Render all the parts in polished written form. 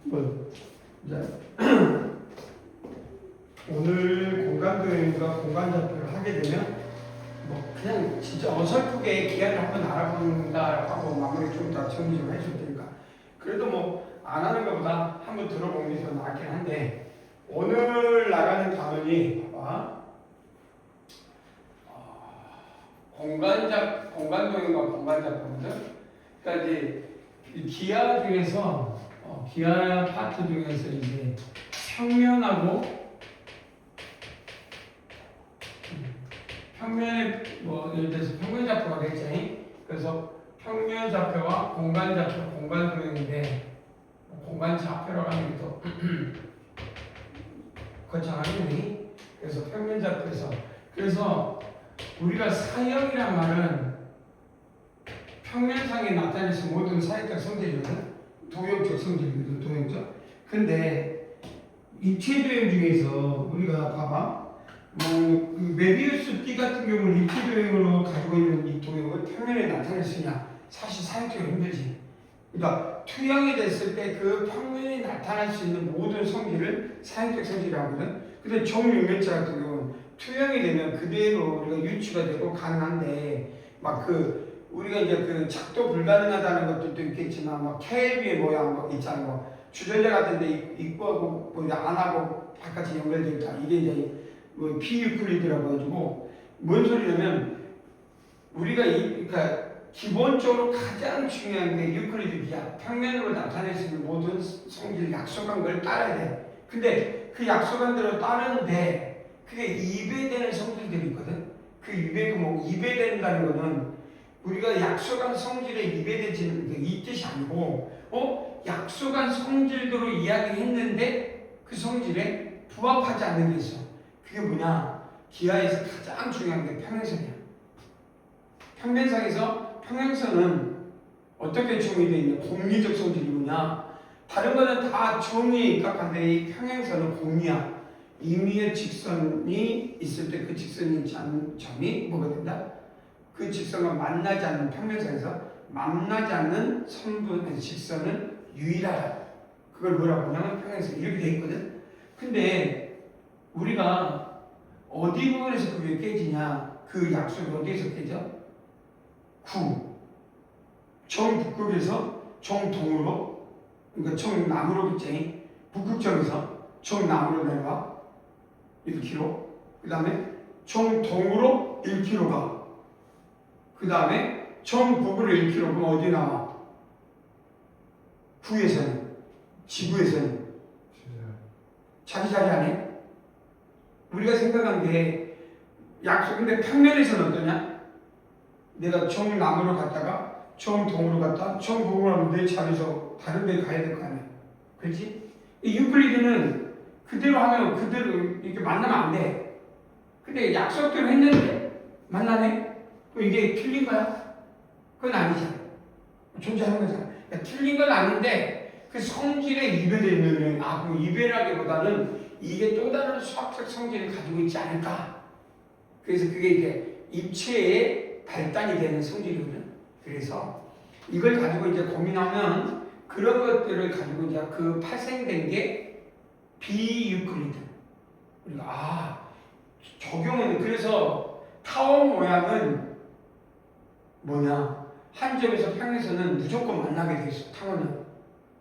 뭐 이제 오늘 공간도형과 공간좌표를 하게 되면 뭐 그냥 진짜 어설프게 기하를 한번 알아본다 하고 마무리 좀 더 정리 좀 해줄 테니까 그래도 뭐 안 하는 것보다 한번 들어보는 게 더 낫긴 한데 오늘 나가는 단원이 봐봐 공간도형과 공간좌표거든. 그러니까 이제 이 기하 중에서 기하 파트 중에서 이제 평면하고 평면에 뭐 예를 들어서 평면좌표가 됐지. 그래서 평면좌표와 공간좌표, 공간도형인데 공간좌표라고 하는 게 또 거창하겠니? 그래서 평면좌표에서 그래서 우리가 사형이란 말은 평면상에 나타낼 수 모든 사역적 성질이거든. 도형적 성질이거든. 도형적. 근데 입체도형 중에서 우리가 봐봐 그 메비우스 띠 같은 경우는 입체도형으로 가지고 있는 이 도형을 평면에 나타낼 수 있냐? 사실 사용적으로 힘들지. 그러니까 투영이 됐을 때 그 평면에 나타날 수 있는 모든 성질을 사용적 성질이라고 하거든. 근데 정육면체 같은 경우는 투영이 되면 그대로 우리가 유추가 되고 가능한데 막 우리가 이제 작도 불가능하다는 것들도 있겠지만 막 켈빈 모양 뭐 있잖아. 뭐 주전자 같은데 입구하고 뭐 안 하고 바깥이 연결되어 있다. 이게 이제 뭐 비유클리드라고 해가지고 뭔 소리냐면 우리가 그러니까 기본적으로 가장 중요한 게 유클리드 비하 평면으로 나타낼 수 있는 모든 성질 약속한 걸 따라야 돼. 근데 그 약속한 대로 따르는데 그게 입에되는 성질들이 있거든. 그 입에된다는 거는 우리가 약속한 성질에 입에되지는 이 뜻이 아니고 약속한 성질대로 이야기했는데 그 성질에 부합하지 않는 게 있어. 그게 뭐냐? 기하에서 가장 중요한 게 평행선이야. 평면상에서 평행선은 어떻게 정의되어 있냐? 공리적 성질이 뭐냐? 다른 거는 다 정의 입각한데 이 평행선은 공리야. 임의의 직선이 있을 때 그 직선이 점이 뭐가 된다? 그 직선과 만나지 않는 평면선에서 만나지 않는 선분, 직선은 유일하다. 그걸 뭐라고 하냐면 평행선 이렇게 돼 있거든. 근데 우리가 어디 부분에서 그게 깨지냐? 그 약속이 어디에서 깨져? 정북극에서 정동으로, 그러니까 정남으로겠지. 북극점에서 정남으로 내려가 1km. 그 다음에 정동으로 1km 가. 그 다음에 정북으로 1km. 그럼 어디 나와? 구에서는, 지구에서는 자기 자리 안에. 우리가 생각한 게 약속. 근데 평면에서는 어떠냐? 내가 정남으로 갔다가 정동으로 갔다 정북으로 하면 내 자리에서 다른 데 가야 될 거 아니야. 그렇지? 이 유클리드는 그대로 하면 그대로 이렇게 만나면 안 돼. 근데 약속대로 했는데 만나네? 그럼 이게 틀린 거야? 그건 아니잖아. 존재하는 거잖아. 그러니까 틀린 건 아닌데 그 성질에 이배되어 있는 그럼 이배라기보다는 이게 또 다른 수학적 성질을 가지고 있지 않을까. 그래서 그게 이제 입체의 발단이 되는 성질이거든. 그래서 이걸 가지고 이제 고민하면 그런 것들을 가지고 이제 그 파생된 게 비유클리드. 우리가 적용은 그래서 타원 모양은 뭐냐? 한 점에서 평행선은 무조건 만나게 돼 있어. 타원은.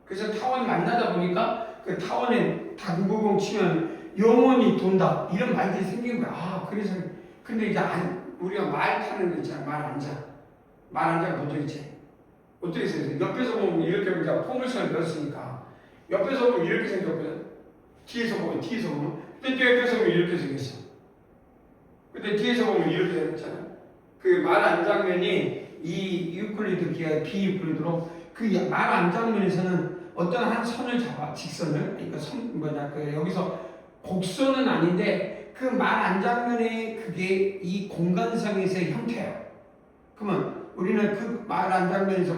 그래서 타원 만나다 보니까 그 타원에 당구공 치면 영원히 돈다. 이런 말들이 생긴 거야. 그래서 근데 이제 우리가 말 타는 거 있잖아. 말 앉아. 말 앉아 본 적 있지? 어떻게 생겼어? 옆에서 보면 이렇게 우리가 포물선을 넣었으니까 옆에서 보면 이렇게 생겼거든. 뒤에서 보면. 근데 또 옆에서 보면 이렇게 생겼어. 근데 뒤에서 보면 이렇게 생겼잖아. 그 말 안장면이 이 유클리드 기하의 비유클리드로 그 말 안장면에서는 어떤 한 선을 잡아. 직선을. 그러니까 여기서 곡선은 아닌데 그 말 안장면의 그게 이 공간상에서의 형태야. 그러면 우리는 그 말 안장면에서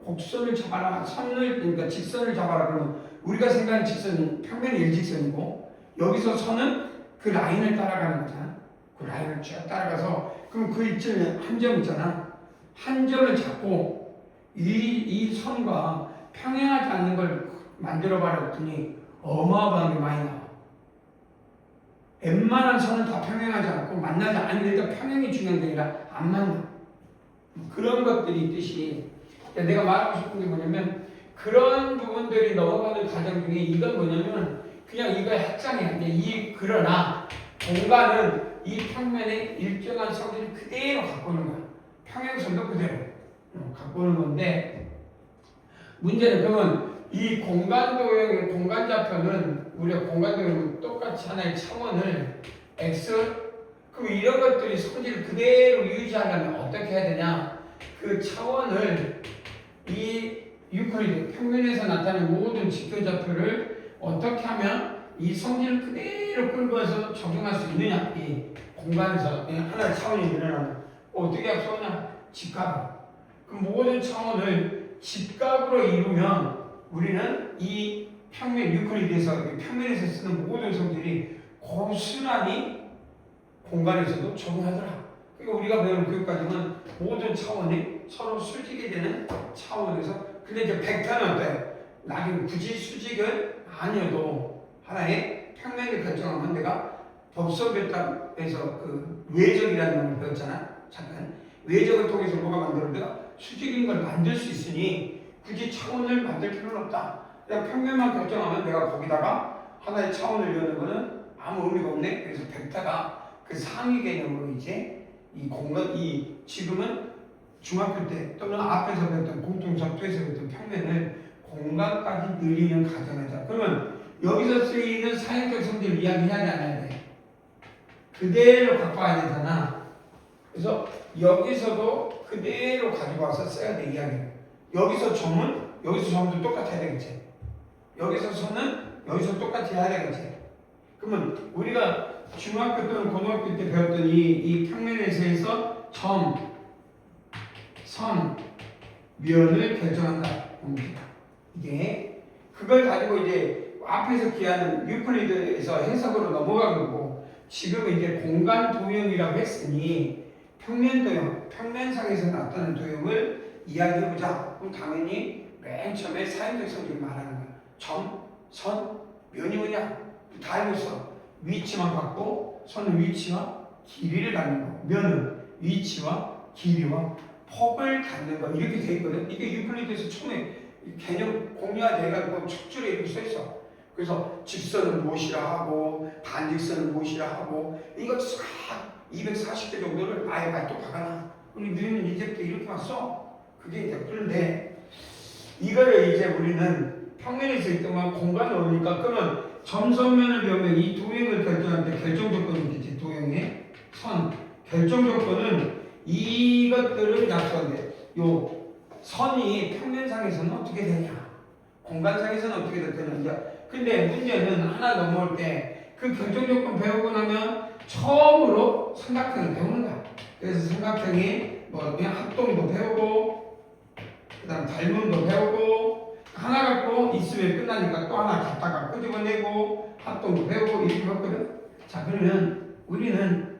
곡선을 잡아라, 그러니까 직선을 잡아라 그러면 우리가 생각하는 직선은 평면의 일직선이고 여기서 선은 그 라인을 따라가는 거잖아. 그 라인을 쭉 따라가서 그럼 그 입점에 한 점 있잖아. 한 점을 잡고 이 선과 평행하지 않는 걸 만들어봐라 했더니 어마어마하게 많이 나와. 웬만한 선은 다 평행하지 않고 만나지 않는 일단 평행이 중요한 게 아니라 안 만나. 그런 것들이 있듯이 내가 말하고 싶은 게 뭐냐면 그런 부분들이 넘어가는 과정 중에 이건 뭐냐면 그냥 이거의 확장이야. 그러나 공간은 이 평면에 일정한 성질을 그대로 갖고 오는 거야. 평행선도 그대로 갖고 오는 건데 문제는 그러면 이 공간도형, 공간좌표는 우리가 공간도형은 똑같이 하나의 차원을 x 그럼 이런 것들이 성질을 그대로 유지하려면 어떻게 해야 되냐? 그 차원을 이 유클리드 평면에서 나타나는 모든 직교좌표를 어떻게 하면 이 성질을 그대로 끌고 와서 적용할 수 있느냐? 이 공간에서 하나의 차원이 늘어나면 어떻게 합성하냐? 직각으로. 그 모든 차원을 직각으로 이루면 우리는 이 평면 유클리드에서 평면에서 쓰는 모든 성질이 고스란히 공간에서도 적용하더라. 그러니까 우리가 배우는 교육과정은 모든 차원이 서로 수직이 되는 차원에서 근데 이제 벡터는 어때요? 나중에 굳이 수직은 아니어도 하나의 평면을 결정하면 내가 법성별답에서 그 외적이라는 걸 배웠잖아. 잠깐 외적을 통해서 뭐가 만들어 내가 수직인 걸 만들 수 있으니 굳이 차원을 만들 필요는 없다. 그냥 평면만 결정하면 내가 거기다가 하나의 차원을 여는 거는 아무 의미가 없네. 그래서 벡터가 그 상위 개념으로 이제 이 공간, 이 지금은 중학교 때 또는 앞에서 배웠던 공통적도에서 배웠던 평면을 공간까지 늘리는 과정이다. 그러면 여기서 쓰이는 사역적 성질을 이야기해야 돼, 안 해야 돼? 그대로 갖고 와야 되잖아. 그래서 여기서도 그대로 가지고 와서 써야 돼, 이야기를. 여기서 점도 똑같아야 되겠지. 여기서 선은 여기서 똑같이 해야 되겠지. 그러면 우리가 중학교 또는 고등학교 때 배웠던 이 평면에서에서 점, 선, 면을 결정한다. 이게 그걸 가지고 이제 앞에서 기하는 유클리드에서 해석으로 넘어간 거고 지금 이제 공간 도형이라고 했으니 평면 도형, 평면상에서 나타나는 도형을 이야기해보자. 그럼 당연히 맨 처음에 사용적 성질을 말하는 거야. 점, 선, 면이 뭐냐? 다 알고 있어. 위치만 갖고 선은 위치와 길이를 갖는 거, 면은 위치와 길이와 폭을 갖는 거 이렇게 돼 있거든. 이게 유클리드에서 처음에 개념 공유화돼가지고 척줄에 이렇게 써 있어. 그래서 직선은 무엇이라 하고 반직선은 무엇이라 하고 이거 싹 240개 정도를 아예 또 박아놔. 우리 너희는 이제부터 이렇게 왔어. 그게 이제 그런데 이거를 이제 우리는 평면에서 있던 공간을 오니까 그러면 점선면을 배우면 이 도형을 결정할 때 결정 조건이 있지. 도형의 선 결정 조건은 이것들을 약속한대. 요 선이 평면상에서는 어떻게 되냐, 공간상에서는 어떻게 되느냐. 근데 문제는 하나 넘어올 때 그 결정 조건 배우고 나면 처음으로 삼각형을 배우는 거야. 그래서 삼각형이 뭐 그냥 합동도 배우고 그다음 닮음도 배우고 하나 갖고 있으면 끝나니까 또 하나 갖다가 끄집어내고 합동도 배우고 이렇게 배웠거든. 자, 그러면 우리는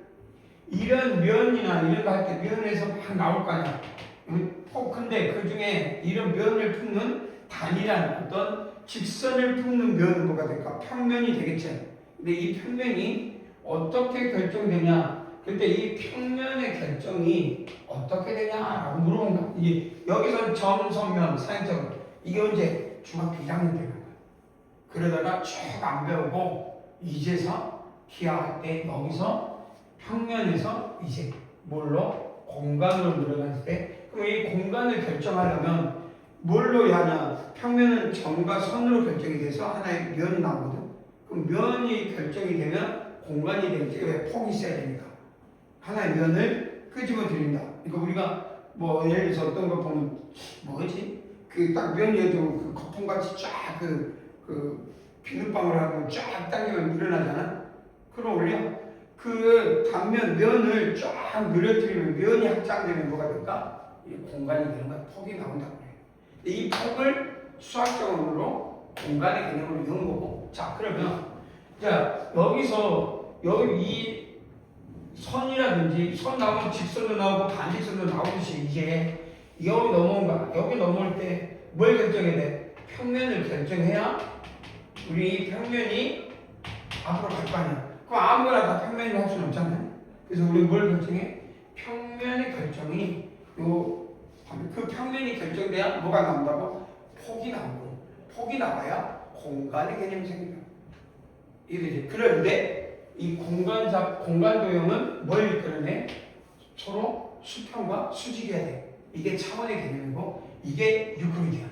이런 면이나 이런 거 할 때 면에서 막 나올 거 아니야. 근데 그 중에 이런 면을 품는 단이란 어떤 직선을 품는 면은 뭐가 될까? 평면이 되겠지. 근데 이 평면이 어떻게 결정되냐? 근데 이 평면의 결정이 어떻게 되냐라고 물어본 거야. 이게 여기서 점, 선면, 사행점 이게 언제 중학교 1학년 때 배운 거야. 그러다가 쭉 안 배우고 이제서 기하할 때 여기서 평면에서 이제 뭘로? 공간으로 들어갔을 때 그럼 이 공간을 결정하려면 뭘로 해야 하냐? 평면은 점과 선으로 결정이 돼서 하나의 면이 나오거든. 그럼 면이 결정이 되면 공간이 되겠지. 왜? 폭이 있어야 되니까. 하나의 면을 끄집어 드린다. 그러니까 우리가 뭐 예를 들어서 어떤 거 보면 뭐지? 그 딱 면 예를 들면 그 거품같이 쫙 그 비눗방울 하고 쫙 당기면 일어나잖아. 그럼 올려. 그 단면 면을 쫙 늘어뜨리면 면이 확장되면 뭐가 될까? 이 공간이 되는 거야. 폭이 나온다고 그래. 이 폭을 수학적으로 공간의 개념으로 넣은 거고. 자, 그러면 자 여기서 여기 이 선이라든지 선 나오면 직선도 나오고 반직선도 나오듯이 이제 여기 넘어온 거야. 여기 넘어올 때 뭘 결정해야 돼? 평면을 결정해야 우리 평면이 앞으로 갈 거 아니야. 그럼 아무거나 다 평면을 할 수는 없잖아요. 그래서 우리 뭘 결정해? 평면의 결정이 그 평면이 결정돼야 뭐가 나온다고? 폭이 나오고, 폭이 나와야 공간의 개념이 생겨요. 이거지. 그런데 이 공간 도형은 뭘 이끌어내? 서로 수평과 수직이어야 돼. 이게 차원의 개념이고 이게 유클리드야.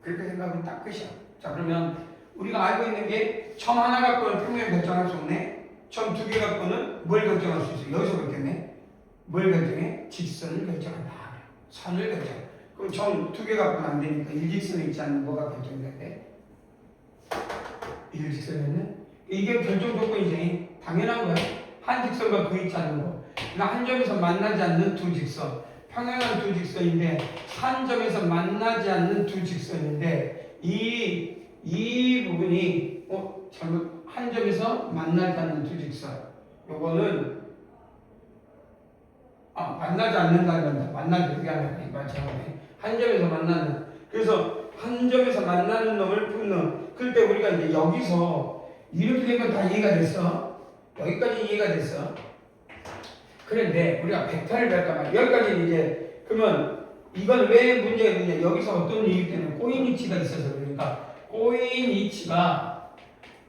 그렇게 생각하면 딱 끝이야. 자, 그러면 우리가 알고 있는 게 점 하나 갖고는 평면을 결정할 수 없네. 점 두 개 갖고는 뭘 결정할 수 있어? 여기서 그렇겠네. 뭘 결정해? 직선을 결정한다. 선을 결정. 그럼 점 두 개 갖고는 안 되니까 일직선에 있지 않는 뭐가 결정돼? 일직선에는 이게 결정 조건이지. 당연한 거야. 한 직선과 그 있지 않는 거. 그러니까 한 점에서 만나지 않는 두 직선. 평행한 두 직선인데 한 점에서 만나지 않는 두 직선인데 이 부분이 잘못 한 점에서 만나지 않는 두 직선. 요거는 만나지 않는다는 만나지 그게 아니라 잘못해. 한 점에서 만나는. 그래서 한 점에서 만나는 놈을 품는. 그럴 때 우리가 이제 여기서 이렇게 된 건 다 이해가 됐어. 여기까지 이해가 됐어. 그런데 우리가 벡터를 배웠단 말이야. 여기까지 이제 그러면 이건 왜 문제가 있느냐? 여기서 어떤 이유 때문에 꼬인 위치가 있어서 그러니까 꼬인 위치가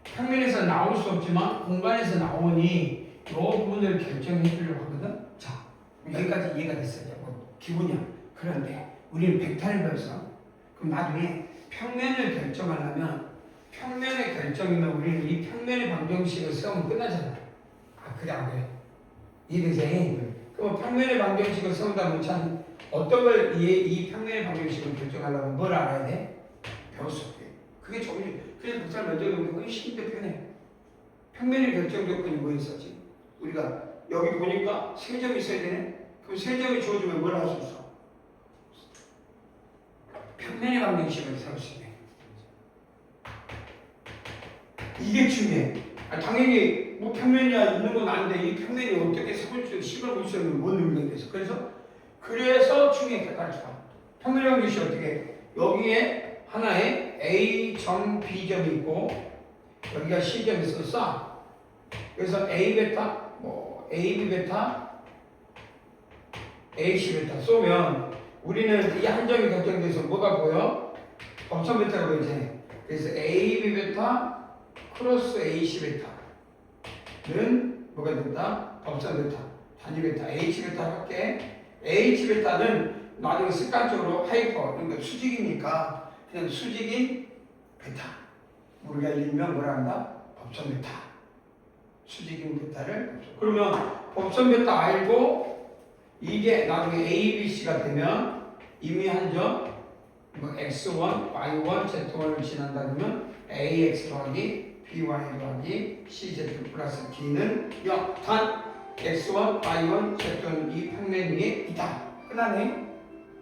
평면에서 나올 수 없지만 공간에서 나오니 이 부분을 결정해 주려고 하거든. 자, 여기까지 이해가 됐어요. 뭐 기분이야. 그런데 우리는 벡터를 배워서 그럼 나중에 평면을 결정하려면 평면의 결정이면 우리는 이 평면의 방정식을 세우면 끝나잖아. 그래 안 그래? 이해되세요? 그럼 평면의 방정식을 세운다면 참 어떤 걸 이 평면의 방정식을 결정하려면 뭘 알아야 돼? 배웠을 때. 그게 조금 그래서 복사를 먼저 배우는 게 훨씬 더 편해. 평면의 결정 조건이 뭐 있었지? 우리가 여기 보니까 세 점이 있어야 되네. 그럼 세 점이 주어지면 뭘 할 수 있어? 평면의 방정식을 세울 수 있네. 이게 중요해. 당연히 뭐 평면이야 있는 건 아닌데 이 평면이 어떻게 식을 볼 수 있는 뭔 의미가 있어. 그래서 중요해. 가르쳐. 평면의 방정식이 어떻게? 여기에 하나에 A 점 B 점이 있고 여기가 C 점이 있었어. 그래서 A 베타, AB 베타, AC 베타 쏘면 우리는 이 한 점이 결정돼서 뭐가 보여? 법선 베타가 보이지. 그래서 AB 베타 크로스 AC 베타는 뭐가 된다? 법선 베타, 단위 베타, H 베타 할게. H 베타는 나중에 습관적으로 하이퍼, 그러니까 수직이니까 그냥 수직인 베타. 우리가 일명 뭐라 한다? 법선 베타. 수직인 베타를. 그러면 법선 베타 알고 이게 나중에 ABC가 되면 이미 한 점 X1, Y1, Z1을 지난다 그러면 AX 더하기 BY 더하기 CZ 플러스 D는 0. 단 X1, Y1, Z1 이 평면 위에 있다. 끝나네.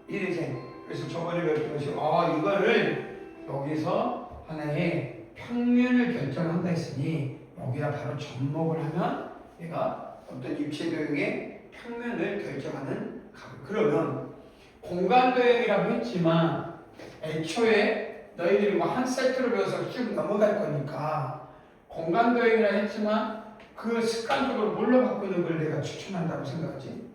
이래서 그래서 저번에 배웠던 것이 이거를 여기서 하나의 평면을 결정한다 했으니 여기다 바로 접목을 하면 얘가 어떤 입체 도형의 평면을 결정하는 값. 그러면 공간 도형이라고 했지만 애초에 너희들이 뭐 한 세트로 배워서 쭉 넘어갈 거니까 공간 도형이라 했지만 그 습관적으로 뭘로 바꾸는 걸 내가 추천한다고 생각하지?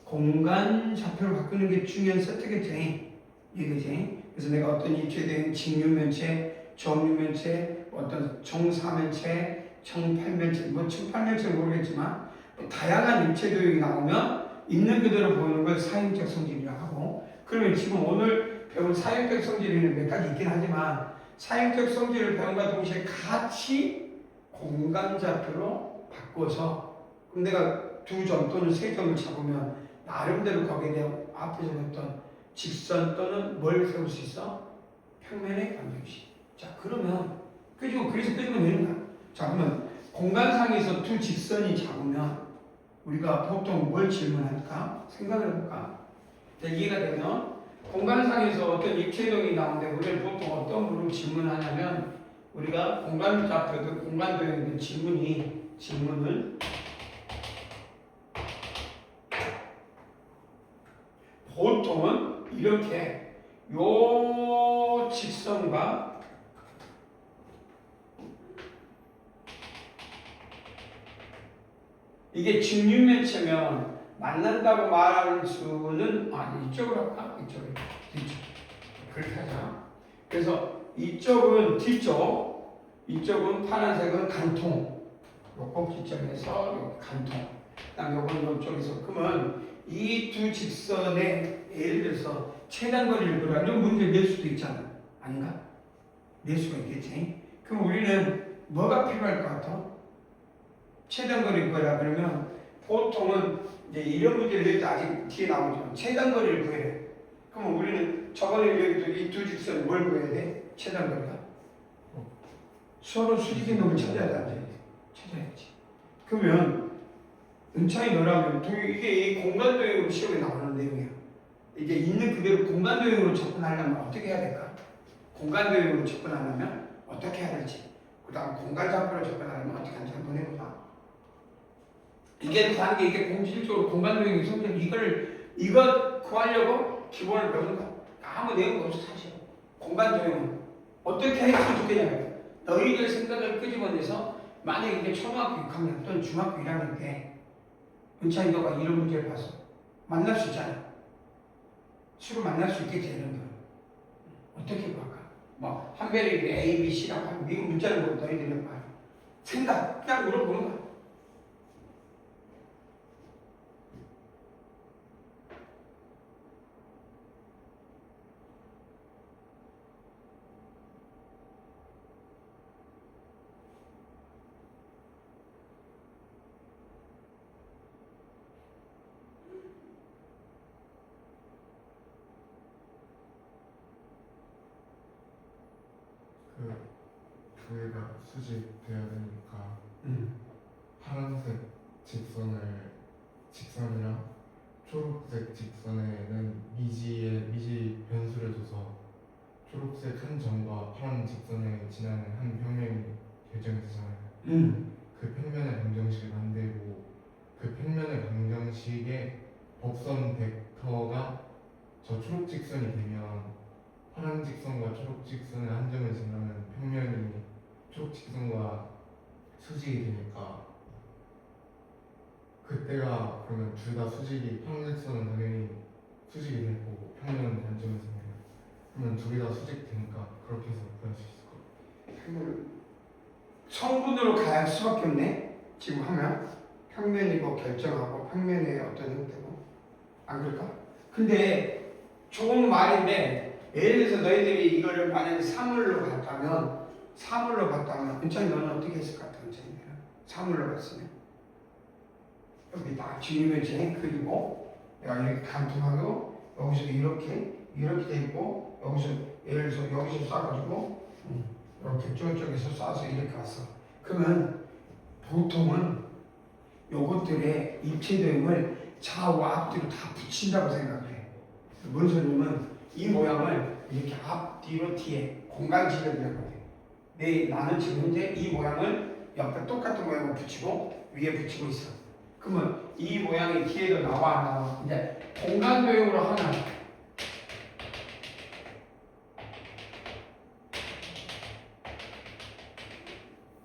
공간 좌표로 바꾸는 게 중요한 세트겠지. 이해되지? 그래서 내가 어떤 입체 도형 직육면체, 정육면체, 어떤 정사면체, 정팔면체, 뭐 정팔면체는 모르겠지만 다양한 입체 도형이 나오면 있는 그대로 보이는 걸 사용적 성질이라고 하고, 그러면 지금 오늘 배운 사용적 성질에는 몇 가지 있긴 하지만 사용적 성질을 배움과 동시에 같이 공간 좌표로 바꿔서 그럼 내가 두 점 또는 세 점을 잡으면 나름대로 거기에 대한 앞에서 했던 직선 또는 뭘 세울 수 있어? 평면의 방정식. 자, 그러면 그래서 끄집어내면 되는 거야. 자, 그러면 공간상에서 두 직선이 잡으면 우리가 보통 뭘 질문할까? 생각을 해볼까? 자, 이해가 되면 공간상에서 어떤 입체도형이 나오는데 우리는 보통 어떤 부분을 질문하냐면 우리가 공간 좌표도 공간 도형의 질문을 보통은 이렇게 요 직선과 이게 직육면체면 만난다고 말하는 수는 이쪽으로 할까? 이쪽으로. 뒤쪽. 그렇게 하자. 그래서 이쪽은 뒤쪽, 이쪽은 파란색은 간통. 요 꼭지점에서 간통. 그다음 요건 이쪽에서. 그러면 이 두 직선의 예를 들어서 최단거리를 구하라. 이런 문제 낼 수도 있잖아. 아닌가? 낼 수가 있겠지. 그럼 우리는 뭐가 필요할 것 같아? 최단거리를 구하라. 그러면 보통은 이제 이런 문제를 낼 때 아직 뒤에 나오지만 최단거리를 구해야 돼. 그럼 우리는 저번에 이 두 직선 뭘 구해야 돼? 최단거리가? 서로 수직인 놈을 찾아야 돼. 찾아야지. 그러면 은창이 너라면 이게 이 공간도형으로 시험에 나오는 내용이야. 이게 있는 그대로 공간도형으로 접근하려면 어떻게 해야 될까? 공간도형으로 접근하려면 어떻게 해야 될지, 그 다음 공간좌표로 접근하려면 어떻게 하는지 한번 해보자. 이게 구하는 게 이게 공식적으로 공간도형이 성격 이거 구하려고 기본을 배우는 거야. 아무 내용도 없어 사실. 공간도형은 어떻게 했으면 좋겠냐면 너희들 생각을 끄집어내서 만약에 이게 초등학교 6학년 또는 중학교 1학년 때 은찬이 너가 이런 문제를 봐서 만날 수 있잖아. 수로 만날 수 있겠지 이런 거. 어떻게 구할까? 뭐 한별이 A, B, C라고 하고 미국 문자를 보고 너희들이 봐. 생각 그냥 물어보는 거야. 두 개가 수직돼야 되니까 파란색 직선이랑 초록색 직선에는 미지 변수를 둬서 초록색 한 점과 파란 직선에 지나는 한 평면이 결정되잖아요. 그 평면의 방정식을 만들고 그 평면의 방정식의 법선 벡터가 저 초록 직선이 되면 파란 직선과 초록 직선의 한 점을 지나는 평면이 초록 직선과 수직이 되니까 그때가 그러면 둘 다 수직이 파란 직선은 당연히 수직이 될 거고 평면은 단점이 생겨요. 그러면 둘이 다 수직 되니까 그렇게 해서 구할 수 있을 거예요. 성분으로 갈 수밖에 없네. 지금 하면 평면이고 결정하고 평면의 어떤 형태고 안 그럴까? 근데 좋은 말인데 예를 들어서 너희들이 이거를 만약에 사물로 봤다면 은찬이 너는 어떻게 했을 것 같아? 은찬이는 사물로 봤으면 여기 딱 직육면체 그리고 내가 이렇게 간통하고 여기서 이렇게 돼 있고 여기서 예를 들어서 여기서 쏴가지고 이렇게 저쪽에서 쏴서 이렇게 왔어. 그러면 보통은 요것들의 입체도형을 좌우 앞뒤로 다 붙인다고 생각해. 뭔 소리냐면 이 모양을 이렇게 앞, 뒤로, 뒤에 공간지배를 하거든. 나는 지금 현재 이 모양을 옆에 똑같은 모양을 붙이고 위에 붙이고 있어. 그러면 이 모양이 뒤에도 나와 안 나와? 이제 공간도형으로 하나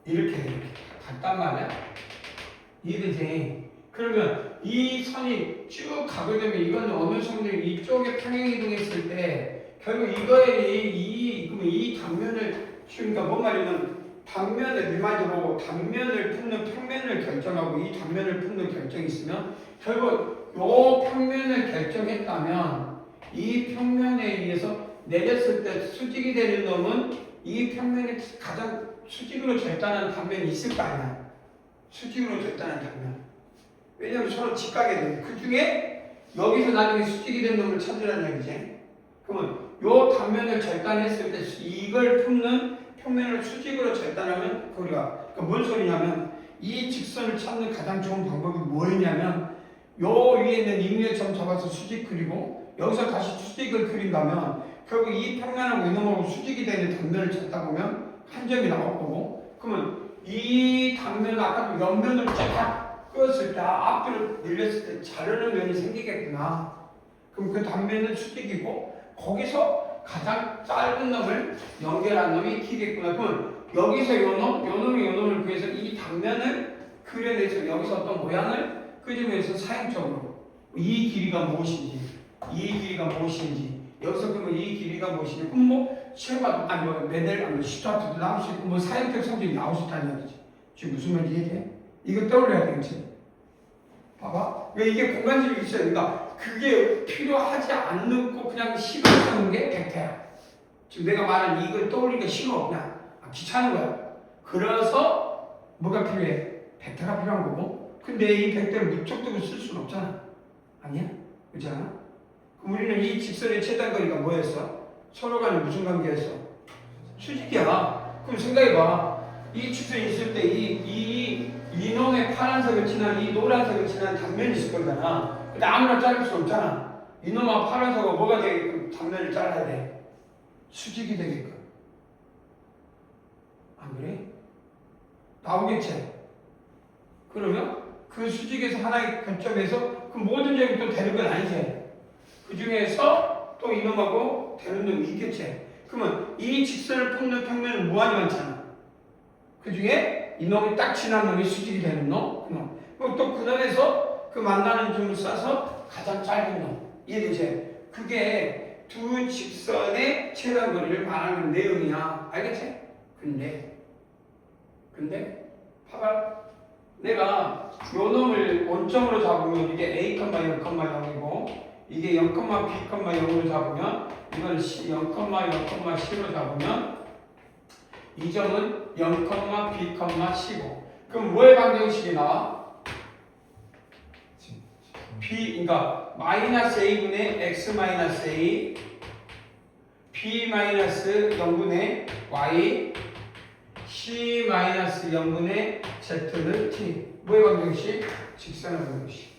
이렇게 갔단 말이야. 이해되지? 그러면 이 선이 쭉 가게 되면 이건 어느 정도 이쪽에 평행이동했을 때 결국 이 단면을 그러니까 뭔 말이냐면 단면을 일반적으로 단면을 품는 평면을 결정하고 이 단면을 품는 결정이 있으면 결국 이 평면을 결정했다면 이 평면에 의해서 내렸을 때 수직이 되는 놈은 이 평면에 가장 수직으로 절단하는 단면이 있을 거 아니야. 수직으로 절단하는 단면. 왜냐면 서로 직각이 돼. 그 중에 여기서 나중에 수직이 된 놈을 찾으라는 얘기지. 그러면 요 단면을 절단했을 때 이걸 품는 평면을 수직으로 절단하면 우리가 그러니까 뭔 소리냐면 이 직선을 찾는 가장 좋은 방법이 뭐였냐면 요 위에 있는 임의점 잡아서 수직 그리고 여기서 다시 수직을 그린다면 결국 이 평면하고 이 놈하고 수직이 되는 단면을 찾다 보면 한 점이 나올 거고 그러면 이 단면을 아까도 옆면을 쫙 끄었을 때 앞뒤로 늘렸을 때 자르는 면이 생기겠구나. 그럼 그 단면은 수직이고 거기서 가장 짧은 놈을 연결한 놈이 길이겠구나. 그러면 여기서 요 놈이 요 놈을 구해서 이 단면을 그려내서 여기서 어떤 모양을 그리면서 사용적으로 이 길이가 무엇인지 여기서 그러면 이 길이가 무엇인지 그럼 뭐 시험과 아니 뭐 메델 아니 시트와트도 나올 수 있고 뭐 사용적 성질이 나올 수 있다는 얘기지. 지금 무슨 말인지 이해돼? 이거 떠올려야 되겠지. 봐봐. 왜 이게 공간적이 있어야 된다. 그게 필요하지 않는 거 그냥 식을 쓰는 게 벡터야. 지금 내가 말한 이걸 떠올리기가 싫어. 그냥 귀찮은 거야. 그래서 뭐가 필요해? 벡터가 필요한 거고. 근데 이 벡터를 무턱대고 쓸 수는 없잖아. 아니야? 그렇잖아? 그럼 우리는 이 직선의 최단거리가 뭐였어? 서로 간에 무슨 관계였어? 수직이야. 그럼 생각해봐. 이 직선이 있을 때 이놈의 파란색을 칠한 이 노란색을 칠한 단면이 있을 거잖아. 근데 아무나 자를 수 없잖아. 이놈과 파란색과 뭐가 되게끔 단면을 잘라야 돼? 수직이 되게끔. 안 그래? 나오겠지? 그러면 그 수직에서 하나의 관점에서 그 모든 점이 또 되는 건 아니지. 그 중에서 또 이놈하고 되는 놈이 있겠지. 그러면 이 직선을 뽑는 평면은 무한히 많잖아. 그 중에 이놈이 딱 지난 놈이 수직이 되는 놈, 그 놈. 그리고 또 그 놈에서 그 만나는 점을 싸서 가장 짧은 놈. 이해되지? 그게 두 직선의 최단거리를 말하는 내용이야. 알겠지? 근데 봐봐. 내가 요 놈을 원점으로 잡으면 이게 A, 0,0이고 이게 0, B, 0으로 잡으면 이걸 0,0,C로 잡으면 이 점은 0, B, C고 그럼 뭐의 방정식이 나와? B, 그러니까 마이너스 A분의 X 마이너스 A B 마이너스 0분의 Y C 마이너스 0분의 Z는 T. 뭐의 방정식? 직선의 방정식.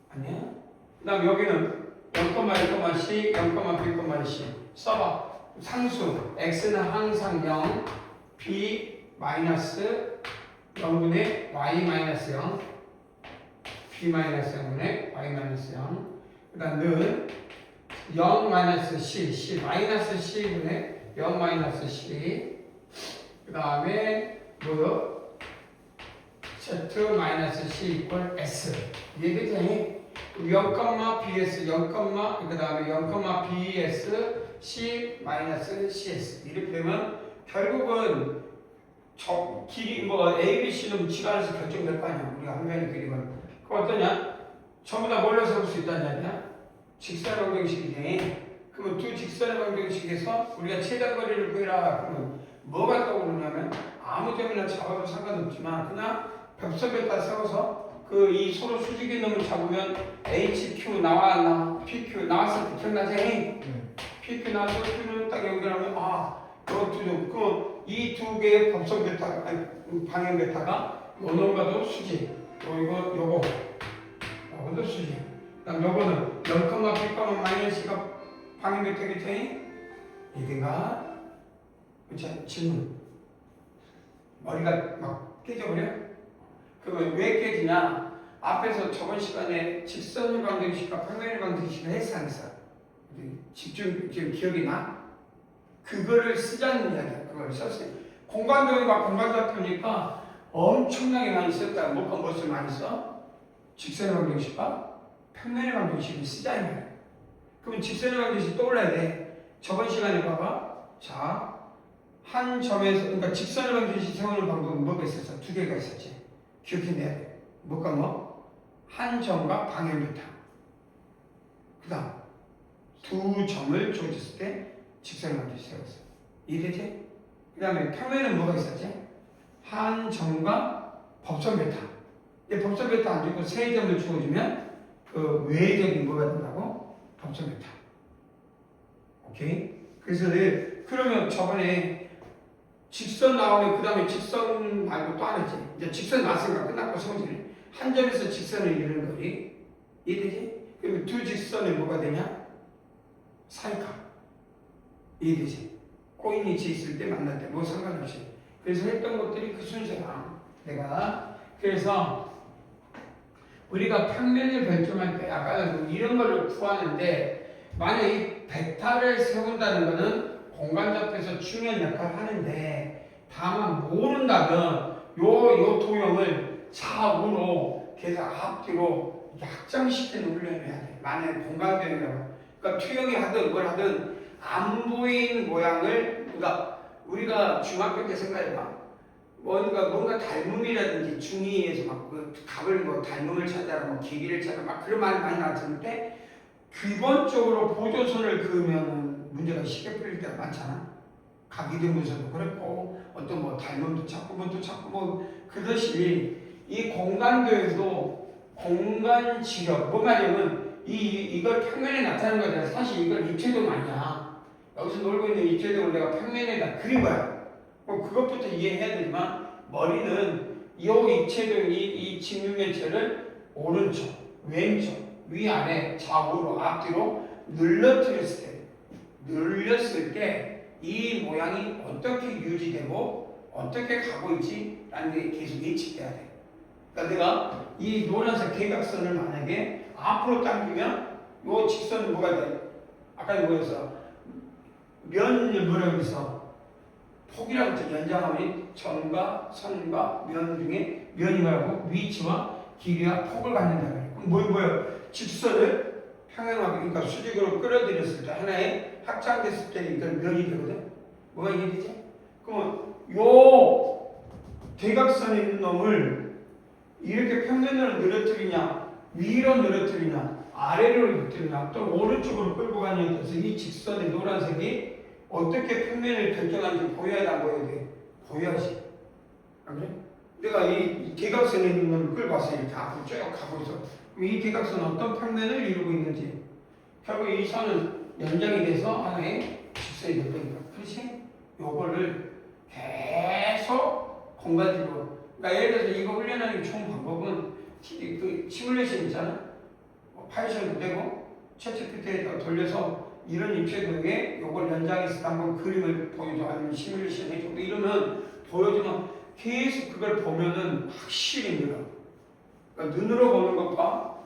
아니야? 그 다음 여기는 0,1,C, 0,B,C 써봐. 상수 X는 항상 0, B 마이너스 0분의 Y 마이너스 0, B 마이너스 0분의 Y 마이너스 0. 그 다음 는 0 마이너스 C 마이너스 C분의 0 마이너스 C. 그 다음에 뭐요? Z 마이너스 C 이퀄 S. 이해되지? 0,BS 0, 그 다음에 0,BS C 마이너스 CS 이렇게 되면 결국은 저 길이 뭐 A, B, C는 지간에서 결정될 거 아니야. 우리가 한 변의 길이건 그거 어떠냐? 전부 다 뭘로 세울 수 있다는 얘기야? 직선의 방정식이지. 그러면 두 직선의 방정식에서 우리가 최단거리를 구해라. 그러면 뭐가 떠오르냐면 아무 점이나 잡아도 상관없지만 그냥 벽선에다 세워서 그 이 서로 수직인 놈을 잡으면 HQ 나와 안 나와? PQ 나왔을 때 기억나지? PQ 나와서 Q는 딱 연결하면 요두 점. 그럼 이 두 개의 법선 베타 아니 방향 베타가 요 놈과도 수직. 요거도 수직. 그다음 요거는 0, B, 마이너스가 방향 베타겠지? 이든가? 그렇지? 질문. 머리가 막 깨져버려? 그러면 왜 깨지냐? 앞에서 저번 시간에 직선의 방정식과 평면의 방정식을 했어 안 했어? 집중 지금 기억이 나? 그거를 쓰자는 이야기야. 그걸 썼어요. 공간도형과 공간좌표니까 엄청나게 많이 썼다. 뭐가 무엇을 많이 써? 직선의 방정식과 평면의 방정식을 쓰자 이 말이야. 그럼 직선의 방정식 떠올라야 돼. 저번 시간에 봐봐. 자, 한 점에서 그러니까 직선의 방정식 세우는 방법은 뭐가 있었어? 두 개가 있었지. 기억해내야 돼. 뭐가 뭐? 한 점과 방향 베타. 그 다음 두 점을 조졌을 때 직선의 방정식 세웠어. 이해되지? 그 다음에 평면은 뭐가 있었지? 한 점과 법선 베타. 근데 법선 베타 안 주고 세 점을 주어주면 그 외적인 뭐가 된다고? 법선 베타. 오케이? 그래서 그러면 저번에 직선 나오면 그 다음에 직선 말고 또 하나지. 이제 직선 나왔으니까 끝났고 성질을 한 점에서 직선을 이루는 거리. 이해되지? 그러면 두 직선이 뭐가 되냐? 사이카. 이해되지? 코인이치 있을 때 만날 때 뭐 상관없이. 그래서 했던 것들이 그 순서야. 내가 그래서 우리가 평면을 결정할 때 아까는 이런 거를 구하는데 만약 이 베타를 세운다는 것은 공간접에서 중요한 역할을 하는데 다만 모른다면 요 도형을 좌우로 계속 앞뒤로 이렇게 확장시키는 훈련을 해야 돼. 만약에 공간도형이라고. 그러니까 투영이 하든 뭘 하든 안 보이는 모양을 그러니까 우리가 중학교 때 생각해봐. 뭔가 닮음이라든지 중의에서 막그 값을 뭐 닮음을 찾아라 뭐 길이를 찾아 막 그런 말이 많이 나왔는데 기본적으로 보조선을 그으면 문제가 쉽게 풀릴 때가 많잖아. 각이등분선도 그랬고 어떤 뭐 닮음도 찾고 뭐도 찾고 뭐 그것이 이 공간도에도 공간 지력 뭐 말이냐면 이걸 평면에 나타내는 거잖아. 사실 이걸 입체동 아니야. 여기서 놀고 있는 입체동을 내가 평면에다 그린 거야. 그것부터 이해해야 되지만 머리는 이 입체동이 이 직육면체를 오른쪽, 왼쪽, 위아래, 좌우로, 앞뒤로 늘렸을 때 이 모양이 어떻게 유지되고 어떻게 가고 있지? 라는 게 계속 예측돼야 돼. 그러니까 내가 이 노란색 대각선을 만약에 앞으로 당기면 이 직선은 뭐가 돼? 아까 뭐였어? 면을 뭐라고 했어? 폭이라고 했죠. 연장하면 점과 선과 면 중에 면이 말고 위치와 길이와 폭을 갖는다. 그럼 뭐예요? 직선을 평행하게 그러니까 수직으로 끌어들였을 때 하나의 확장됐을 때 이건 면이 되거든. 뭐가 이해되지? 그러면 요 대각선에 있는 놈을 이렇게 평면으로 늘어뜨리냐 위로 늘어뜨리냐 아래로 늘어뜨리냐 또 오른쪽으로 끌고 가냐에 따라서 이 직선의 노란색이 어떻게 평면을 결정하는지 보여야 돼, 안 보여야 돼? 보여야지. 안 그래? 내가 이 대각선에 있는 놈을 끌고 와서 이렇게 앞으로 쭉 가고 있어. 이 대각선은 어떤 평면을 이루고 있는지 결국 이 선은 연장이 돼서 하나의 직선이 될 거니까. 그렇지? 요거를 계속 공간적으로 그러니까 예를 들어서 이거 훈련하는 게 좋은 방법은 그 시뮬레이션 있잖아. 파이썬도 되고 챗GPT에다 돌려서 이런 입체도에 요걸 연장해서 한번 그림을 보여줘 아니면 시뮬레이션 해줘 이러면 보여주면 계속 그걸 보면은 확실히 늘어. 그러니까 눈으로 보는 것과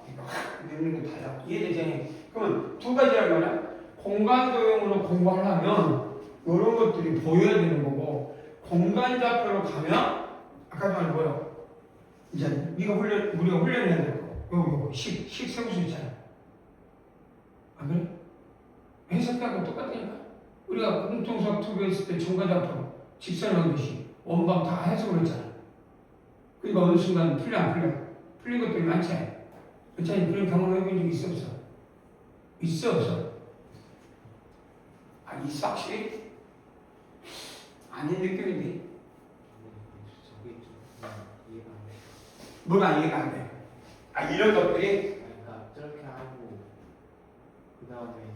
읽는 거 달라. 이해되지? 그러면 두 가지란 말이야. 공간도형으로 공부하려면 이런 것들이 보여야 되는 거고 공간 좌표로 가면 아까 말한 뭐야? 이제 우리가 훈련해야 될 거. 요거 식 세울 수 있잖아. 안 그래? 해석하고 똑같으니까. 우리가 공통수학 투구했을 때 정관 좌표 직선한 것이 원방 다 해석을 했잖아. 그러니까 어느 순간 풀려 안 풀려? 풀린 것들이 많지. 그렇잖아. 그런 경험 해본 적 있어 없어? 있어 없어? 아 있어 확실히? 아닌 느낌인데. 뭐가 이해가 안 돼? 아 이런 것들이? 그러니까 저렇게 하고 그 다음에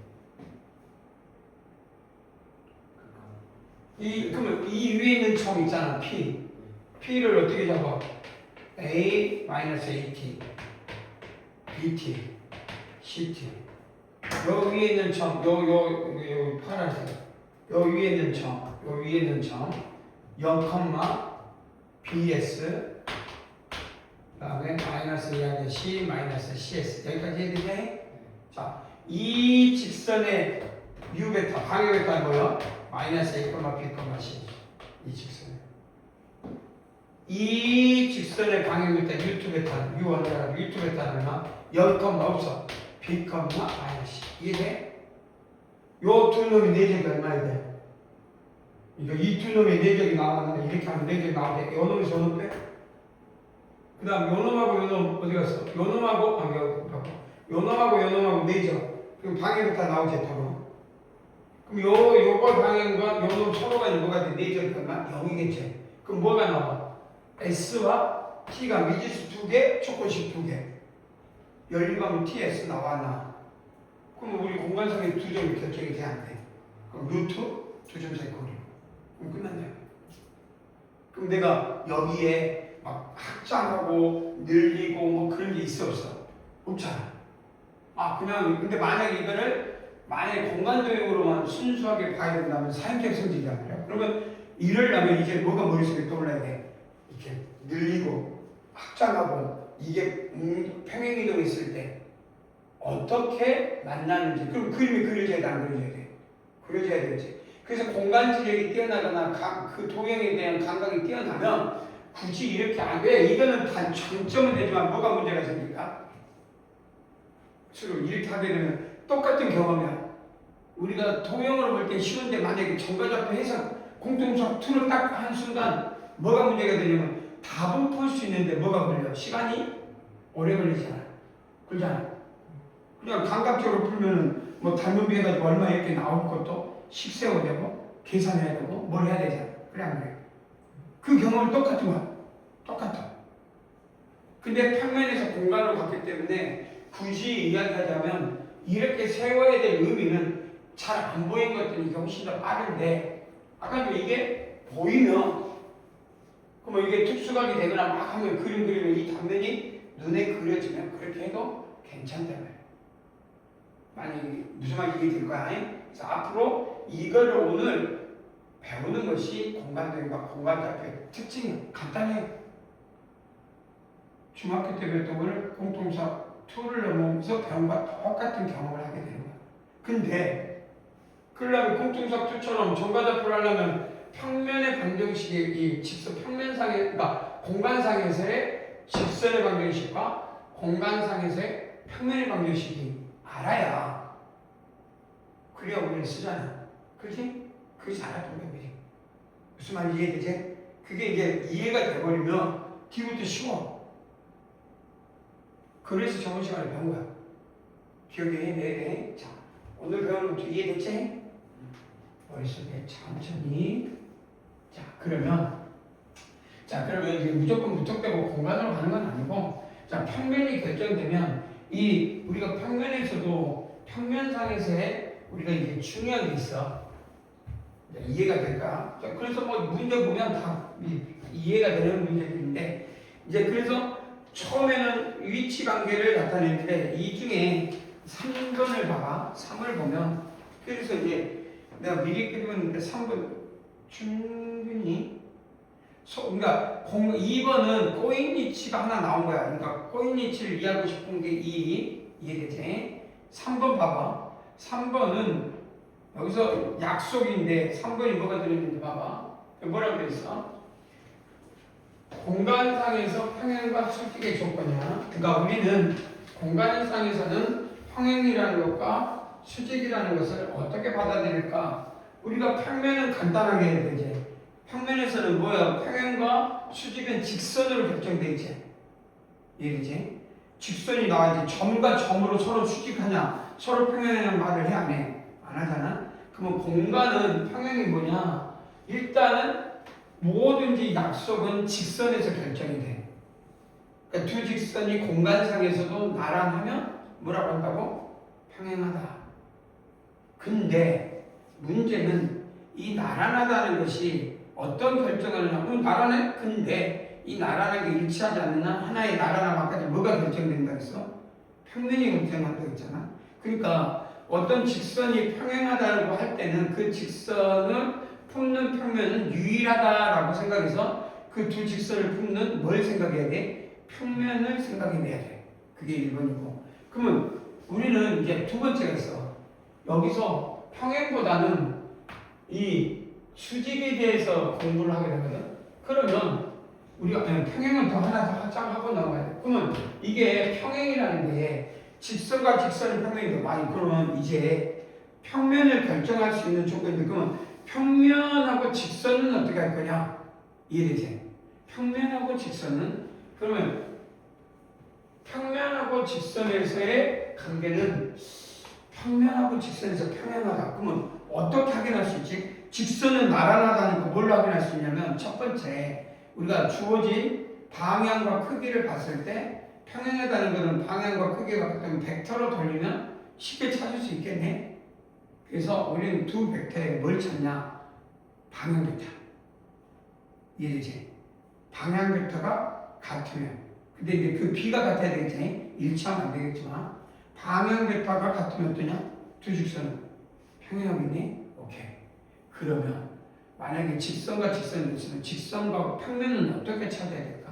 그러면 이 위에 있는 점 있잖아 P. P를 어떻게 잡아? A-AT BT CT 요 위에 있는 점, 요 파란색 요 위에 있는 점, 요 위에 있는 점 0, BS 그 다음에 마이너스 2하고 C, 마이너스 CS 여기까지 해야 되지? 자, 이 직선의 U 베타, 방해 베타는 뭐야? 마이너스 A, B, C 이 직선에 이 직선의 방해 베타 U2 베타는 U1이라 U2 베타는 얼마? 0, 없어 B, 마이너스 이해돼? 요 두 놈이 내적이 얼마야 돼? 그러니까 이 두 놈의 내적이 나왔는데 이렇게 하면 내적이 나오게 요 놈이 저 놈 빼? 그 다음 요 놈하고 요 놈 어디 갔어? 요 놈하고 요 놈하고 내적 그럼 방해 베타 나오지 더러 그럼 요걸 방향과 요놈 서로가 뭐가 돼? 내적이 얼마? 0이겠지. 그럼 뭐가 나와? S와 T가 미지수 2개, 초코식 2개. 연립하면 TS 나와나. 그럼 우리 공간상의 두 점이 결정이 돼야 안 돼. 그럼 루트 두 점 사이 거리. 그럼 끝났네. 그럼 내가 여기에 막 확장하고 늘리고 뭐 그런 게 있어 없어? 없잖아. 아 그냥 근데 만약에 공간도형으로만 순수하게 봐야 된다면 사용적 성질이 아니라 그러면 이러려면 이제 뭐가 머릿속에 떠올라야 돼? 이렇게 늘리고 확장하고 이게 평행이동했을 때 어떻게 만나는지. 그럼 그림이 그려져야 돼, 안 그려져야 돼? 그려져야 되겠지. 그래서 공간 지력이 뛰어나거나 그 도형에 대한 감각이 뛰어나면 굳이 이렇게 안 돼. 이거는 단 장점은 되지만 뭐가 문제가 생길까? 서로 이렇게 하게 되면 똑같은 경험이야. 우리가 도형으로 볼 때 쉬운데 만약에 정과좌표 해석 공통수학 2를 딱 한 순간 뭐가 문제가 되냐면 답은 풀 수 있는데 뭐가 걸려? 시간이 오래 걸리잖아. 그러잖아. 그냥 감각적으로 풀면은 뭐 닮은비 해가지고 얼마 이렇게 나올 것도 식 세워야 되고 계산해야 되고 뭘 해야 되잖아. 그래 안 그래? 그 경험은 똑같은 거야. 똑같아. 근데 평면에서 공간으로 갔기 때문에 굳이 이야기하자면 이렇게 세워야 될 의미는 잘 안 보이는 것들이 이게 훨씬 더 빠른데 아까 이게 보이면 그러면 이게 특수각이 되거나 막 하면 그림 그리면 이 단면이 눈에 그려지면 그렇게 해도 괜찮다고요. 만약에 무슨 말인지 이해될 거야. 그래서 앞으로 이거를 오늘 배우는 것이 공간도형과 공간좌표의 특징이에요. 간단해요. 중학교 때 배웠던 거를 공통수학 2를 넘어오면서 배운 것과 똑같은 경험을 하게 되는 거야. 근데 그러려면 공통수학 2처럼 정과좌표를 하려면 평면의 방정식이 이 직선 평면상의 그러니까 공간상에서의 직선의 방정식과 공간상에서의 평면의 방정식이 알아야 그래야 우리는 쓰잖아. 그렇지? 그게 잘하던 거지. 무슨 말인지 이해되지? 그게 이제 이해가 돼버리면 뒤부터 쉬워. 그래서 저번 시간에 배운 거야. 기억해, 네. 자, 오늘 배우는 것도 이해됐지? 머릿속에 천천히. 자, 그러면 이제 무조건 무턱대고 공간으로 가는 건 아니고, 자, 평면이 결정되면 이 우리가 평면에서도 평면상에서의 우리가 이제 중요한 게 있어. 이해가 될까? 자, 그래서 뭐 문제 보면 다 이해가 되는 문제들인데, 이제 그래서 처음에는 위치 관계를 나타내는데 이 중에 3번을 봐봐. 3을 보면 그래서 이제 내가 미리 그리면 3번 충분히 그러니까 2번은 꼬인 위치가 하나 나온 거야. 그러니까 꼬인 위치를 이해하고 싶은 게 이해되지? 3번 봐봐. 3번은 여기서 약속인데 3번이 뭐가 들어있는지 봐봐. 뭐라고 그랬어? 공간상에서 평행과 수직의 조건이야. 그러니까 우리는 공간상에서는 평행이라는 것과 수직이라는 것을 어떻게 받아들일까? 우리가 평면은 간단하게 해야 되지. 평면에서는 뭐야? 평행과 수직은 직선으로 결정돼 있지. 이해되지? 직선이 나와야지. 점과 점으로 서로 수직하냐, 서로 평행하냐는 말을 해, 안 해? 안 하잖아? 그러면 공간은 평행이 뭐냐? 일단은 뭐든지 약속은 직선에서 결정이 돼. 그러니까 두 직선이 공간상에서도 나란하면 뭐라고 한다고? 평행하다. 근데 문제는 이 나란하다는 것이 어떤 결정을 하냐면 나란해? 근데 이 나란하게 일치하지 않는 한 하나의 나란함 아까 뭐가 결정된다 했어? 평면이 결정한다고 했잖아. 그러니까 어떤 직선이 평행하다고 할 때는 그 직선을 품는 평면은 유일하다라고 생각해서 그 두 직선을 품는 뭘 생각해야 돼? 평면을 생각해내야 돼. 그게 1번이고. 그러면 우리는 이제 두 번째가 있어. 여기서 평행보다는 이 수직에 대해서 공부를 하게 되거든. 그러면 우리가 평행은 더 하나 더 하고 나와야 돼. 그러면 이게 평행이라는 게 직선과 직선의 평면이 더 많이. 그러면 이제 평면을 결정할 수 있는 조건이 그러면 평면하고 직선은 어떻게 할 거냐? 이해되지? 평면하고 직선은 그러면 평면하고 직선에서의 관계는 평면하고 직선에서 평행하다. 그러면 어떻게 확인할 수 있지? 직선은 나란하다는 거 뭘로 확인할 수 있냐면 첫 번째 우리가 주어진 방향과 크기를 봤을 때 평행하다는 것은 방향과 크기가 같으면 벡터로 돌리면 쉽게 찾을 수 있겠네. 그래서 우리는 두 벡터에 뭘 찾냐? 방향 벡터. 이해되지? 방향 벡터가 같으면. 근데 이제 그 B가 같아야 되겠지? 일치하면 안 되겠지만 방향 벡터가 같으면 어떠냐? 두 직선은 평행하겠니? 오케이. 그러면 만약에 직선과 직선이 있으면 직선과 평면은 어떻게 찾아야 될까?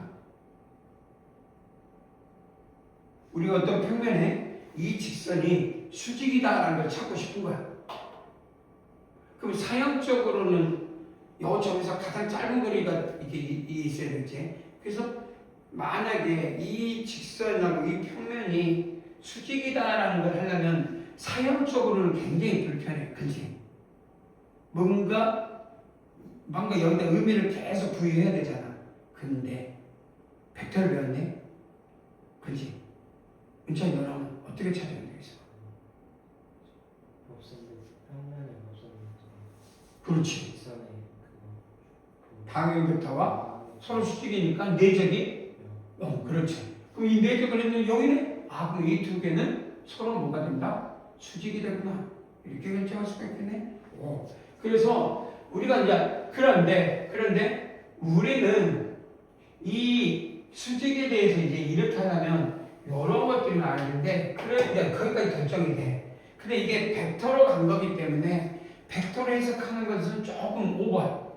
우리가 어떤 평면에 이 직선이 수직이다라는 걸 찾고 싶은 거야. 그럼 사형적으로는 여점에서 가장 짧은 거리가 이렇게 있어야 되지. 그래서 만약에 이 직선하고 이 평면이 수직이다라는 걸 하려면 사형적으로는 굉장히 불편해. 그치? 뭔가 여기다 의미를 계속 부여해야 되잖아. 근데 벡터를 배웠네? 그치? 은찬이 너라면 어떻게 찾아야 되겠어? 없었는데 평면에 없었는데 그렇지. 직선에 방향 벡터와 서로 수직이니까 내적이 그렇지. 그럼 이 내적을 했는 여기는 그럼 이 두 개는 서로 뭐가 된다? 수직이 되구나. 이렇게 결정할 수가 있겠네. 그래서 우리가 이제 그런데 우리는 이 수직에 대해서 이제 이렇게 하려면 이런 것들은 아는데 그래 거기까지 결정이 돼. 근데 이게 벡터로 간 거기 때문에 벡터로 해석하는 것은 조금 오버야.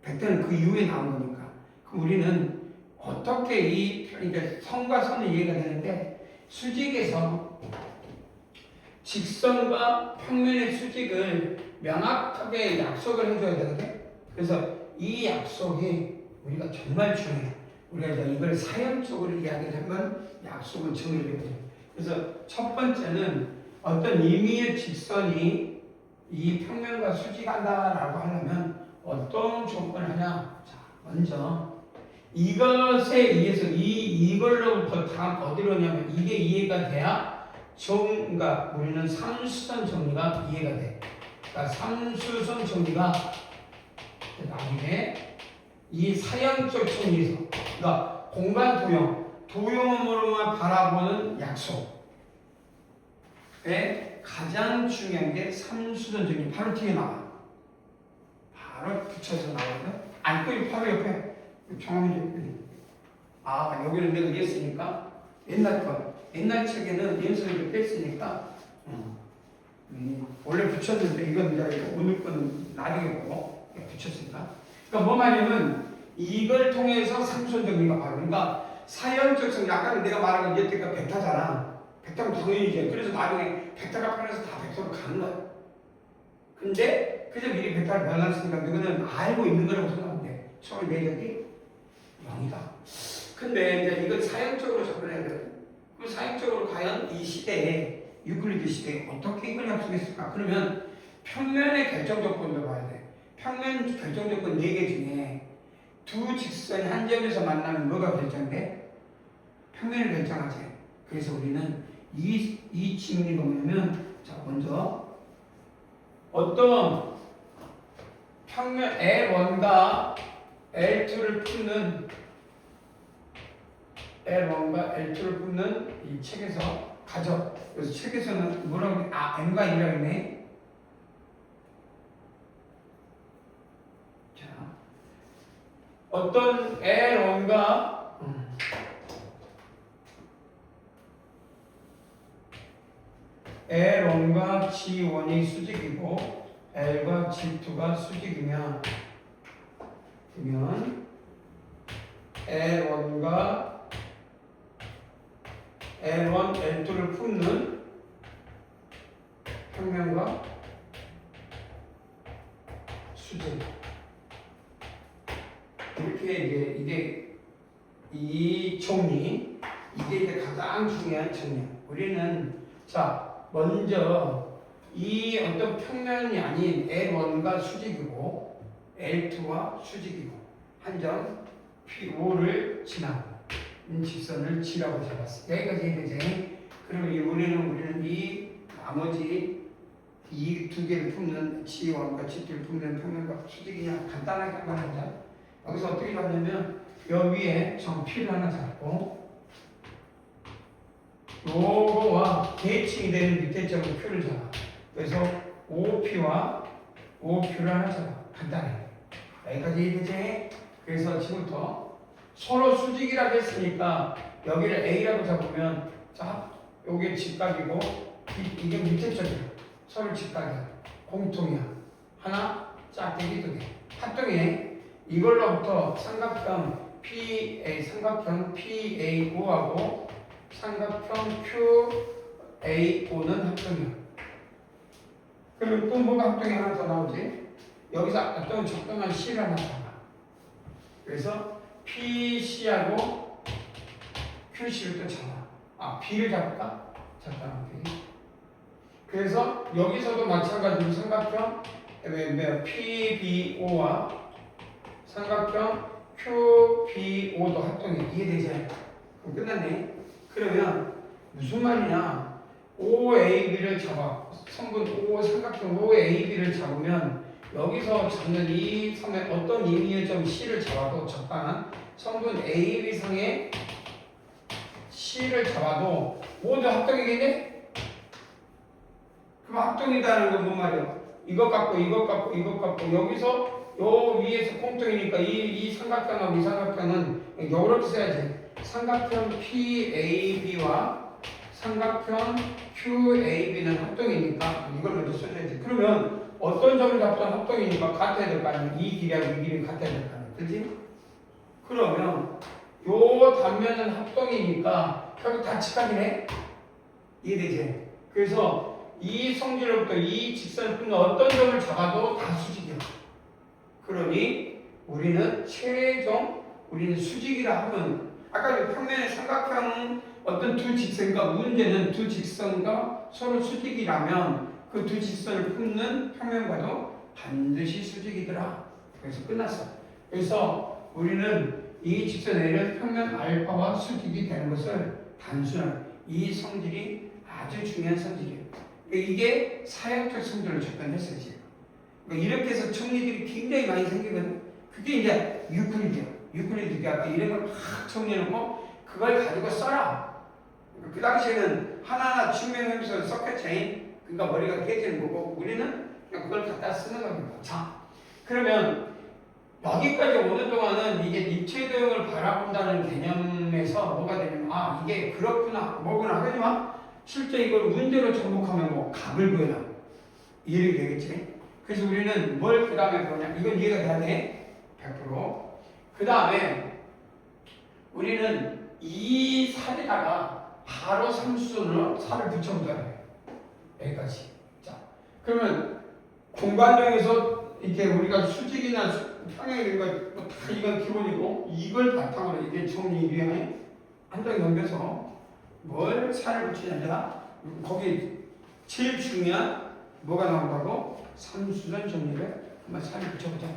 벡터는 그 이후에 나온 거니까. 그럼 우리는 어떻게 그러니까 선과 선은 이해가 되는데 수직에서 직선과 평면의 수직을 명확하게 약속을 해줘야 되거든. 그래서 이 약속이 우리가 정말 중요해. 우리가 이제 이걸 사형적으로 이야기를 하면 약속은 정해져요. 그래서 첫 번째는 어떤 의미의 직선이 이 평면과 수직한다라고 하려면 어떤 조건을 하냐? 자, 먼저 이것에 의해서 이걸로부터 다음 어디로 오냐면 이게 이해가 돼야 그러니까 우리는 삼수선 정리가 이해가 돼. 그러니까 삼수선 정리가 나중에 이 사형적 정리에서 그러니까 공간 도형으로만 바라보는 약속에 가장 중요한 게 삼수선 정리. 바로 뒤에 나와. 바로 붙여서 나오거든. 그 바로 옆에 정함이 여기는 내가 이랬으니까 옛날 책에는 연습을 뺐으니까 원래 붙였는데 이건 이제 오늘 거는 나중에 보고 붙였으니까. 그러니까 뭐 말이냐면 이걸 통해서 삼수선 정리가 바로 그러니까 사형적 정리. 아까 내가 말한 건 이때가 벡터잖아. 벡터는 당연히지. 그래서 나중에 벡터가 편해서 다 벡터로 가는 거야. 근데 그래서 미리 벡터를 변환했으니까 너는 알고 있는 거라고 생각하면 돼. 처음에 내적이 0이다. 근데 이제 이건 사형적으로 접근해야 되거든. 그럼 사형적으로 과연 이 시대에 유클리드 시대에 어떻게 이걸 약속했을까? 그러면 평면의 결정 조건도 봐야 돼. 평면 결정 조건 4개 중에 두 직선이 한 점에서 만나면 뭐가 결정돼? 평면을 결정하지. 그래서 우리는 이 질문이 뭐냐면 자 먼저 어떤 평면 L1과 L2를 풀는 이 책에서 가져. 그래서 책에서는 뭐라고 해? M과 N이라고 했네. 자, 어떤 L1과 L1과 G1이 수직이고 L과 G2가 수직이면 L1, L2를 품는 평면과 수직. 이렇게 이게 이 정리, 이게 이제 가장 중요한 정리야. 우리는 자 먼저 이 어떤 평면이 아닌 L1과 수직이고 L2와 수직이고 한 점 P5를 지나고 직선을 G라고 잡았어. 여기까지 이해되지? 그러면 우리는 이 나머지 이 두 개를 품는 G1과 G2를 품는 평면과 수직이냐 간단하게 한번 하자. 여기서 어떻게 잡냐면 여기 위에 점 P를 하나 잡고 요거와 대칭이 되는 밑에 점을 Q를 잡아. 그래서 OP와 OQ를 하나 잡아. 간단해. 여기까지 이해되지? 그래서 지금부터 서로 수직이라고 했으니까 여기를 A라고 잡으면 자, 요게 직각이고 이게 밑에 점이야. 서로 직각이야. 공통이야. 하나, 짝대기 두 개. 합동해. 이걸로부터 삼각형 PA, 삼각형 PA5하고 삼각형 AO는 합동이야. 그럼 또 뭐가 합동이 하나 더 나오지? 여기서 합동 적당한 C를 하나 더 나와. 그래서 PC하고 QC를 또 잡아. B를 잡을까? 적당한 B. 그래서 여기서도 마찬가지로 삼각형 PBO와 삼각형 QBO도 합동이 이해되지? 그럼 끝났네. 그러면 무슨 말이냐? OAB를 잡아. 성분 O 삼각형 OAB를 잡으면 여기서 잡는 이 섬에 어떤 임의의 점 C를 잡아도 적당한 성분 AB상의 C를 잡아도 모두 합동이겠네? 그럼 합동이다는 건 뭔 말이야? 이것 갖고 이것 갖고 이것 갖고 여기서 요 위에서 공통이니까 이 삼각형하고 이 삼각형은 요렇게 써야지. 삼각형 PAB와 삼각형 QAB는 합동이니까 이걸 먼저 써줘야지. 그러면 어떤 점을 잡든 합동이니까 같아야 될 거 아니야. 이 길이하고 이 길이 같아야 될 거 아니야. 그렇지? 그러면 요 단면은 합동이니까 결국 다 직각이네. 이해되지? 그래서 이 성질로부터 이 직선을 끊는 어떤 점을 잡아도 다 수직이야. 그러니 우리는 우리는 수직이라 하면 아까 평면의 삼각형 어떤 두 직선과 문제는 두 직선과 서로 수직이라면 그 두 직선을 품는 평면과도 반드시 수직이더라. 그래서 끝났어. 그래서 우리는 이 직선 A는 평면 알파와 수직이 되는 것을 단순한 이 성질이 아주 중요한 성질이에요. 이게 사역적 성질로 접근했어요. 이렇게 해서 정리들이 굉장히 많이 생기거든. 그게 이제 유클리드야. 유클리드가 아까 이런 걸 막 정리해놓고 그걸 가지고 써라. 그 당시에는 하나하나 증명하면서 서킷 체인, 그러니까 머리가 깨지는 거고 우리는 그냥 그걸 갖다 쓰는 겁니다. 자, 그러면 여기까지 오는 동안은 이게 입체 도형을 바라본다는 개념에서 뭐가 되냐면 이게 그렇구나 뭐구나 하지만 실제 이걸 문제로 접목하면 뭐 값을 구해라 이해가 되겠지. 그래서 우리는 뭘 그 다음에 보냐 이건 이해가 돼야 돼 100%. 그 다음에 우리는 이 살에다가 바로 삼수선으로 살을 붙여보자 해. 여기까지. 자, 그러면 공간정에서 이렇게 우리가 수직이나 평행 이런 거 다 이건 기본이고 이걸 바탕으로 이게 정리 유형에 한 장 넘겨서 뭘 살을 붙이냐 거기 제일 중요한 뭐가 나온다고? 삼수선 정리를 한번 살을 붙여보자.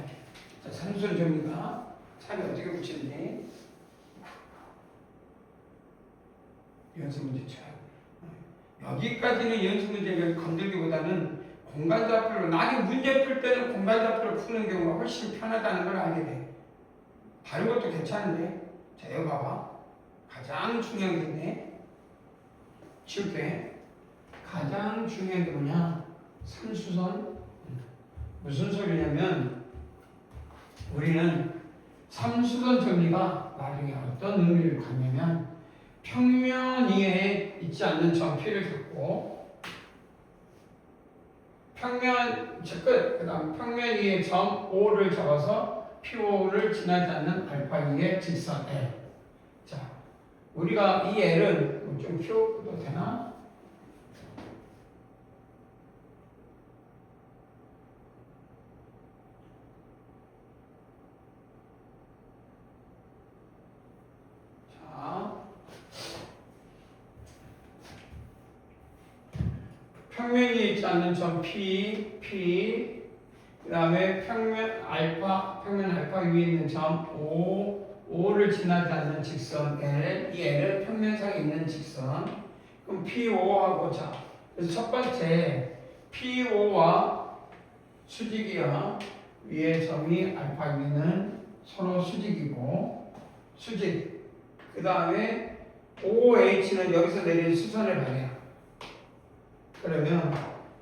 자, 삼수선 정리가 살을 어떻게 붙이는지 연습 문제 쳐요. 여기까지는 연습 문제를 건들기보다는 공간 좌표로 나중에 문제 풀 때는 공간 좌표를 푸는 경우가 훨씬 편하다는 걸 알게 돼. 다른 것도 괜찮은데 자 여기 봐봐. 가장 중요한 게 있네. 칠 때 가장 중요한 게 뭐냐? 삼수선. 무슨 소리냐면 우리는 삼수선 정리가 나중에 어떤 의미를 갖냐면 평면 위에 있지 않는 점 P를 잡고 평면 끝. 그 다음 평면 위에 점 O를 잡아서 P5를 지나지 않는 알파 2의 직선 L. 자, 우리가 이 L은 좀 키워도 되나? 자, 평면이 있지 않는 점 P, 그 다음에 평면 알파 위에 있는 점 O를 지나지 않는 직선 L, 이 L은 평면상에 있는 직선. 그럼 P5하고 자, 그래서 첫 번째 P5와 수직이야. 위에 점이 알파 위는 서로 수직이고 수직. 그 다음에 OH는 여기서 내린 수선을 말이야. 그러면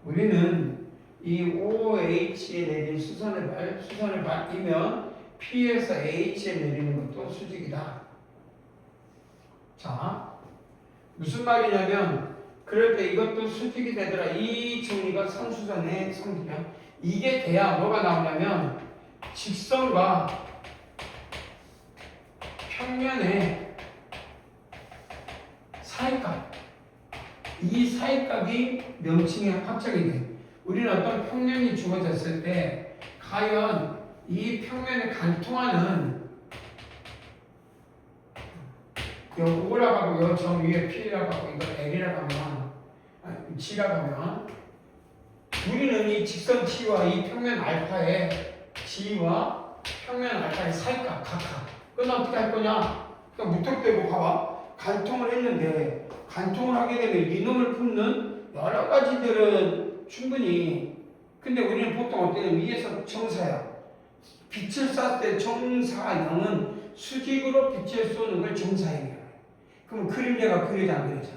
우리는 이 OH에 내린 수선을 말이면 P에서 H에 내리는 것도 수직이다. 자, 무슨 말이냐면 그럴 때 이것도 수직이 되더라. 이 정리가 선수선의 성질이야. 이게 돼야 뭐가 나오냐면 직선과 평면의 사이값 이 사이각이 명칭의 확정이 돼. 우리는 어떤 평면이 주어졌을 때 과연 이 평면에 관통하는 요 O라고 하고 요 점 위에 P라고 하고 이거 L이라고 하면 G라고 하면 우리는 이 직선 T와 이 평면 알파의 G와 평면 알파의 사이각 각각 그건 어떻게 할 거냐? 그냥 무턱대고 봐봐. 관통을 했는데 관통을 하게 되면 이놈을 품는 여러 가지들은 충분히 근데 우리는 보통 어때요? 위에서 정사야. 빛을 쐈을 때 정사형은 수직으로 빛을 쏘는 걸 정사형이라고 해요. 그럼 그림자가 그려져 안 그려져?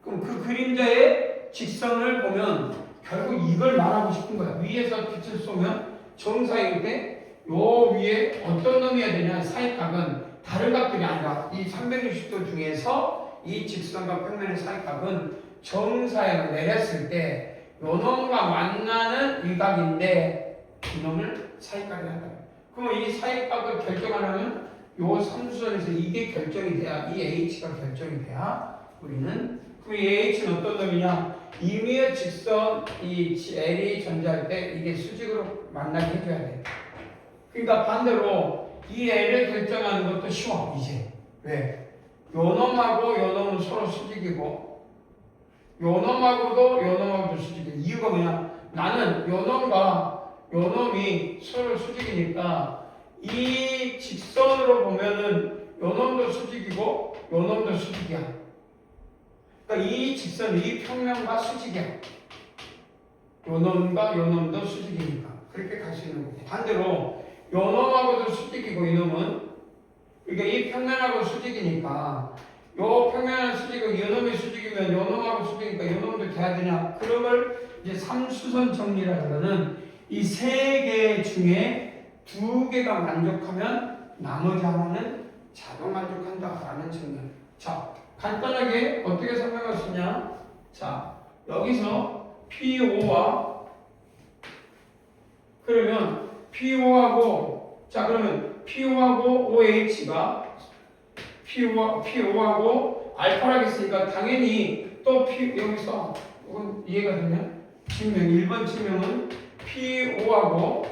그럼 그 그림자의 직선을 보면 결국 이걸 말하고 싶은 거야. 위에서 빛을 쏘면 정사일 때 요 위에 어떤 놈이어야 되냐? 사이각은 다른 각들이 아니라 이 360도 중에서 이 직선과 평면의 사이각은 정사형을 내렸을 때 요 놈과 만나는 이 각인데 이놈을 사이각이라 한다. 그럼 이 사이각을 결정하려면 요 삼수선에서 이게 결정이 돼야 이 H가 결정이 돼야 우리는 그 H는 어떤 놈이냐? 임의의 직선 이 L이 존재할 때 이게 수직으로 만나게 해줘야 돼. 그러니까 반대로 이 L을 결정하는 것도 쉬워 이제. 왜? 요 놈하고 요 놈은 서로 수직이고 요 놈하고도 요 놈하고도 수직이고 이유가 뭐냐? 나는 요 놈과 요 놈이 서로 수직이니까 이 직선으로 보면은 요 놈도 수직이고 요 놈도 수직이야. 그러니까 이 직선, 이 평면과 수직이야. 요 놈과 요 놈도 수직이니까 그렇게 갈 수 있는 거고 반대로 요 놈하고도 수직이고 이 놈은 그러니까 이 평면하고 수직이니까 요 평면은 수직이고 요 놈이 수직이면 요 놈하고 수직이니까 요 놈도 돼야 되냐? 그런 걸 이제 삼수선 정리라는 거는 이 세 개 중에 두 개가 만족하면 나머지 하나는 자동 만족한다라는 측면. 자, 간단하게 어떻게 설명할 수 있냐? 자, 여기서 P5와 그러면 P5하고 자 그러면 P5하고 OH가 P5하고 알파라고 했으니까 당연히 또 P 여기서 이건 이해가 되냐? 증명 1번 증명은 P5하고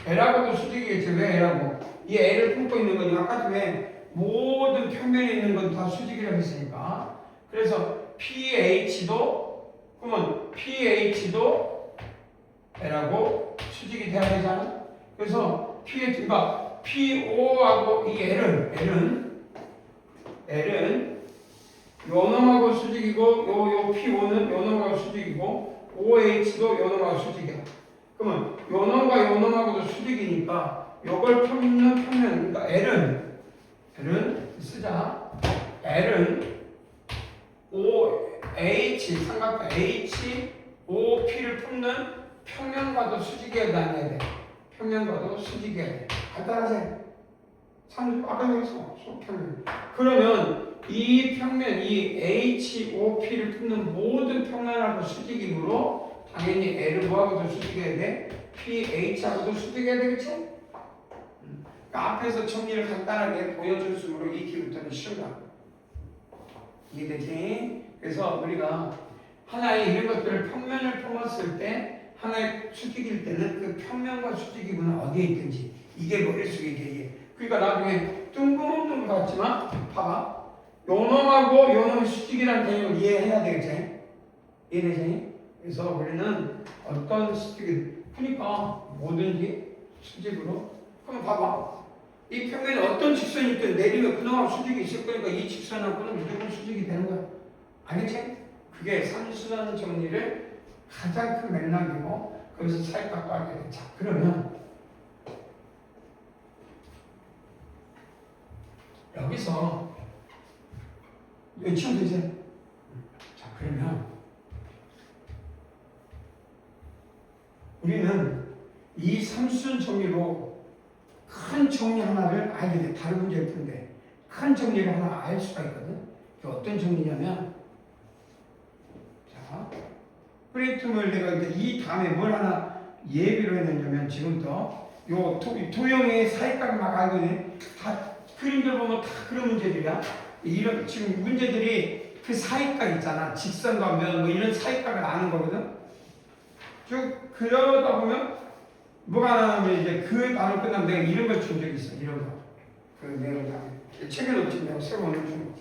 L하고도 수직이겠지. 왜 L하고? 이 L을 품고 있는 거니 아까 전에 모든 평면에 있는 건 다 수직이라고 했으니까 그래서 PH도 그러면 PH도 L하고 수직이 돼야 되잖아. 그래서 PH가 P5하고 이 L은 요 놈하고 수직이고 요 P5는 요 놈하고 수직이고 OH도 요 놈하고 수직이야. 그러면 요 놈과 요 놈하고도 수직이니까 요걸 품는 평면 그러니까 L은 쓰자. L은 OH 삼각형 HOP를 품는 평면과도 수직이어야 돼. 평면과도 수직이어야 돼. 간단하지? 아까 여기서 평면. 그러면 이 평면, 이 HOP를 품는 모든 평면하고 수직이므로 당연히 L하고도 수직해야 돼. PH하고도 수직해야 되겠지? 그러니까 앞에서 정리를 간단하게 보여줄수록 이 기부터는 쉬운다. 이해되지? 그래서 우리가 하나의 이런 것들을 평면을 품었을 때 하나의 수직일 때는 그 평면과 수직이 구는 어디에 있든지 이게 머릿속에 이게 그러니까 나중에 뜬금없는 것 같지만 봐봐 요 놈하고 요 놈이 수직이라는 개념을 이해해야 되겠지? 이해되지? 그래서 우리는 어떤 수직이 그러니까 뭐든지 수직으로 그럼 봐봐 이 평면에 어떤 직선이 있든 내리면 그놈하고 수직이 있을 거니까 이 직선하고는 무조건 수직이 되는 거야. 알겠지? 그게 삼수선 정리를 가장 큰 맥락이고 거기서 사이각도 알게 돼. 자, 그러면 여기서 치면 되지? 자, 그러면 우리는 이 삼수선 정리로 큰 정리 하나를 알게 돼. 다른 문제일 텐데 큰 정리를 하나 알 수가 있거든. 그게 어떤 정리냐면 자 프리트물 내가 이제 이 다음에 뭘 하나 예비로 했느냐면 지금부터 요 도형의 사이각을 막 알거든. 다 그림들 보면 다 그런 문제들이야. 이런 지금 문제들이 그 사이각 있잖아. 직선과 면 뭐 이런 사이각을 아는 거거든. 쭉 그러다 보면 뭐가 나오면 이제 그 단어 끝나면 내가 이런 걸 준 적이 있어. 이런 거. 그 내용 다 책에 놓친 내가 새로 오늘 준 거.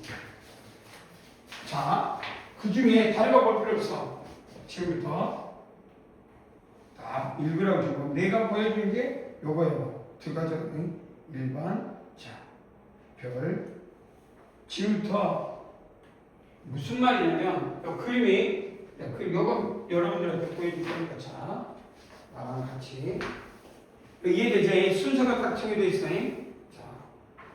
자, 그 중에 다른 거 볼 필요 없어. 지금부터 다 읽으라고 주고 내가 보여준 게 요거예요. 두 가지. 1번. 자, 별. 지금부터 무슨 말이냐면 요 그림이 요거 여러분들한테 보여줄 거니까 자 나랑 같이 이해되죠? 순서가 딱 정해져 있어요. 자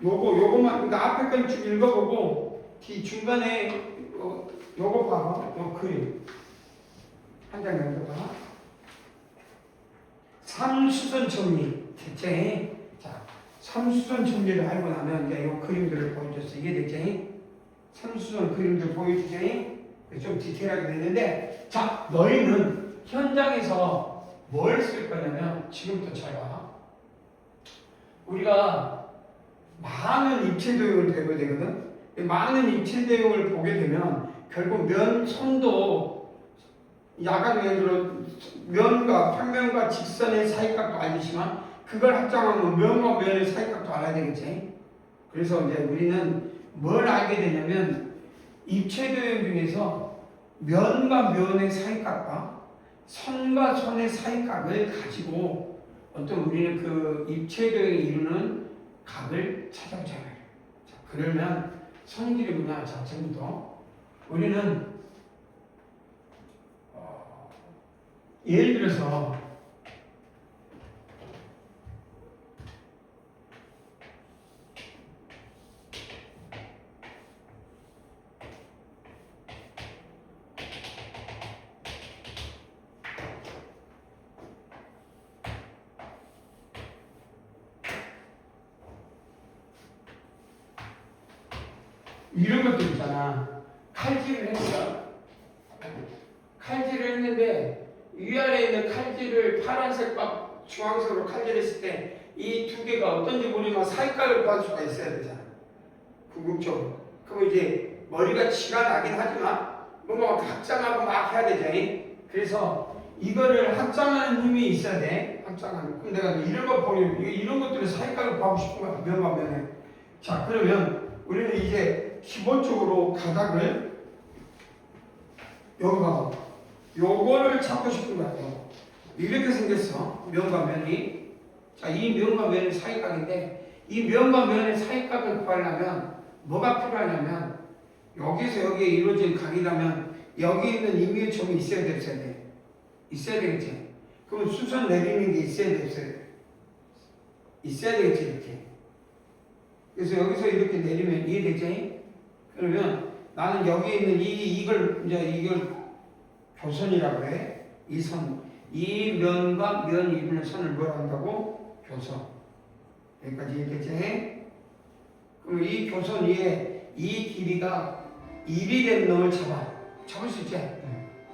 요거만 그러니까 앞에 건 쭉 읽어보고 뒤 중간에 요거 봐봐. 요 그림 한 장 읽어봐. 삼수선 정리 대체. 자 삼수선 정리를 알고 나면 이제 요 그림들을 보여줬어. 이해되죠? 삼수선 그림들 보여주지. 좀 디테일하게 됐는데, 자, 너희는 현장에서 뭘 쓸 거냐면, 지금부터 잘 봐. 우리가 많은 입체 도형을 배우게 되거든. 많은 입체 도형을 보게 되면, 결국 면, 선도, 야간 면으로, 면과 평면과 직선의 사이각도 알겠지만, 그걸 합장하면 면과 면의 사이각도 알아야 되겠지. 그래서 이제 우리는 뭘 알게 되냐면, 입체 도형 중에서 면과 면의 사이각과 선과 선의 사이각을 가지고 어떤 우리는 그 입체 도형이 이루는 각을 찾아보잖아요. 자, 그러면 선길이 뭐냐? 자, 지금부터 우리는 예를 들어서 이런 것도 있잖아. 칼질을 했어. 칼질을 했는데 위아래에 있는 칼질을 파란색과 주황색으로 칼질했을 때 이 두 개가 어떤지 모르지만 사이각을 구할 수가 있어야 되잖아. 궁극적으로. 그럼 이제 머리가 치가 나긴 하지만 뭔가 확장하고 막 해야 되잖아. 그래서 이거를 확장하는 힘이 있어야 돼. 확장하는. 그럼 내가 이런 거 보면 이런 것들을 사이각을 구하고 싶은 거야. 면과 면에. 자, 그러면 우리는 이제 기본적으로 가닥을 여기 봐. 요거를 찾고 싶은 거야. 이렇게 생겼어. 면과 면이. 자, 이 면과 면의 사이각인데 이 면과 면의 사이각을 구하려면 뭐가 필요하냐면 여기서 여기에 이루어진 각이라면 여기 있는 임의점이 있어야 돼, 없어야 돼? 있어야 되겠지. 그럼 수선 내리는 게 있어야 돼, 없어야 돼? 있어야 되겠지, 이렇게. 그래서 여기서 이렇게 내리면 이해되지? 그러면 나는 여기에 있는 이걸 교선이라고 해. 이 선, 이 면과 면 이루는 선을 뭐라 한다고? 교선. 여기까지 이해겠지? 그럼 이 교선 위에 이 길이가 1이 되는 놈을 잡을 수 있지?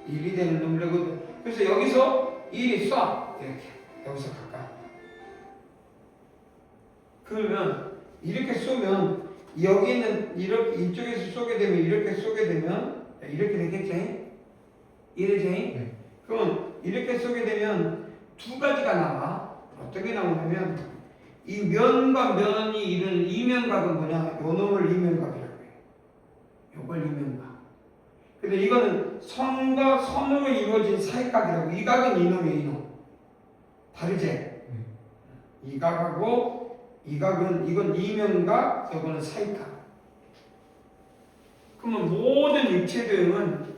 1이 되는 놈을 그래서 여기서 1이 쏴. 이렇게. 여기서 가까이. 그러면 이렇게 쏘면 여기는 이렇게 이쪽에서 쏘게 되면 이렇게 쏘게 되면 이렇게 되겠지? 이래지? 네. 그럼 이렇게 쏘게 되면 두 가지가 나와. 어떻게 나오냐면 이 면과 면이 이루는 이면각은 뭐냐? 요 놈을 이면각이라고 해요. 요걸 이면각. 근데 이거는 선과 선으로 이루어진 사이각이라고. 이 각은 이놈이에요, 이놈. 다르지? 이 각하고 이 각은 이건 이면각, 이거는 사이각. 그러면 모든 입체 도형은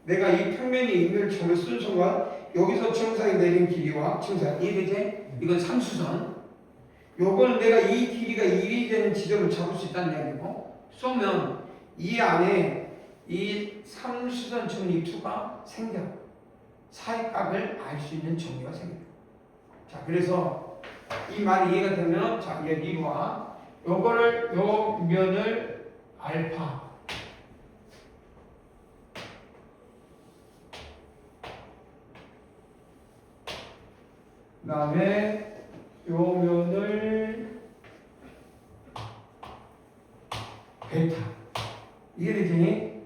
내가 이 평면의 임의를 정의 순서가 여기서 정사에 내린 길이와 정사 이해되지? 이건 삼수선. 요거는 내가 이 길이가 1이 되는 지점을 잡을 수 있다는 얘기고 쏘면 이 안에 이 삼수선 정리2가 생겨. 사이각을 알 수 있는 정리가 생겨. 자, 그래서 이 말이 이해가 되면 자, 여기와 요거를 요 면을 알파 그 다음에 요 면을 베타 이해되지?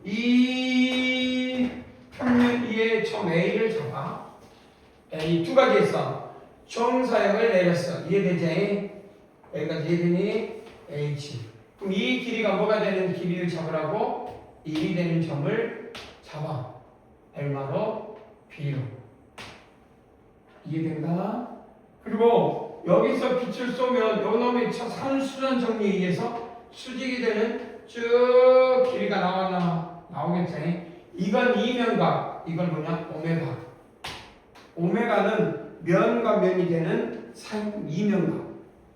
이 평면 위에 점 A를 잡아. A 두 가지 있어. 정사역을 내렸어. 이해되지? 여기까지 이해되니? H. 그럼 이 길이가 뭐가 되는 길이를 잡으라고? 1이 되는 점을 잡아. 얼마로? B로. 이해된다? 그리고 여기서 빛을 쏘면 요 놈의 산수전 정리에 의해서 수직이 되는 쭉 길이가 나오겠지. 이건 이면각, 이건 뭐냐? 오메가. 오메가는 면과 면이 되는 이면각.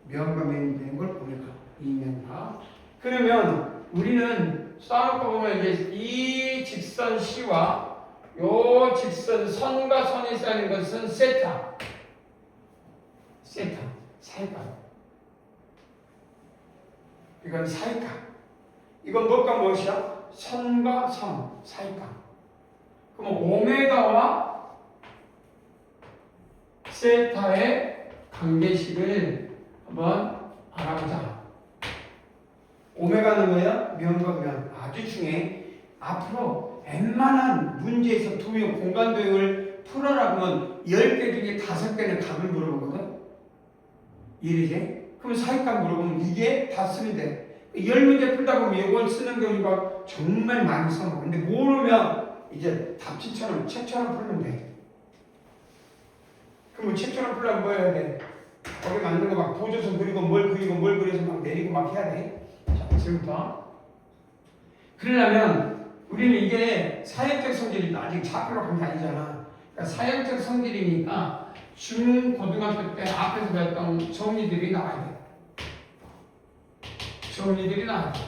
면과 면이 되는 걸 오메가. 이면각. 그러면 우리는 쌓아놓고 보면 이제 이 직선 C와 요 직선 선과 선이 쌓이는 것은 세타. 사이각. 이건 사이각. 이건 무엇과 무엇이야? 선과 선, 사이각. 그럼 오메가와 세타의 관계식을 한번 알아보자. 오메가는 뭐야? 면과 면. 아주 중요해. 앞으로 웬만한 문제에서 도형, 공간 도형을 풀어라 그러면 10개 중에 5개는 답을 물어보거든. 이해되지? 그럼 사이값 물어보면 이게 다 쓰면 돼. 10문제 풀다 보면 이걸 쓰는 경우가 정말 많이 써먹어. 근데 모르면 이제 답지처럼 책처럼 풀면 돼. 그럼 책처럼 풀려면 뭐 해야 돼? 거기 맞는 거 막 보조선 그리고 뭘 그려서 막 내리고 막 해야 돼. 자, 지금부터. 그러려면 우리는 이게 사역적 성질이 아직 자표로 간 게 아니잖아. 그러니까 사역적 성질이니까 중고등학교 때 앞에서 배웠던 정리들이 나와야 돼. 정리들이 나와야 돼.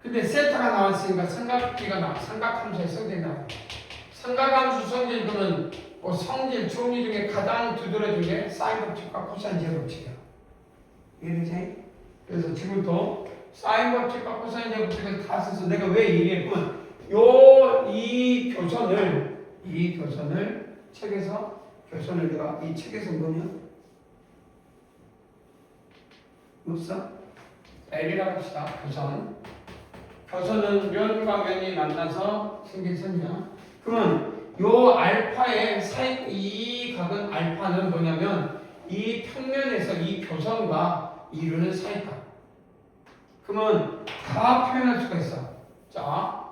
근데 세타가 나왔으니까 삼각함수의 성질이 나와야 돼. 삼각함수 성질 그러면 성질, 정리 중에 가장 두드러진 게 사인 법칙과 코사인 제법칙이야. 이해되지? 그래서 지금부터 사인 법칙과 코사인 제법칙을 다 써서 내가 왜 얘기했냐면 이 교선을 책에서 내가 이 책에서 뭐냐? 없어? L이라고 합시다. 교선은 면과 면이 만나서 생긴 선이야. 그러면 요 알파의 이 각은 알파는 뭐냐면 이 평면에서 이 교선과 이루는 사이값. 그러면 다 표현할 수가 있어. 자,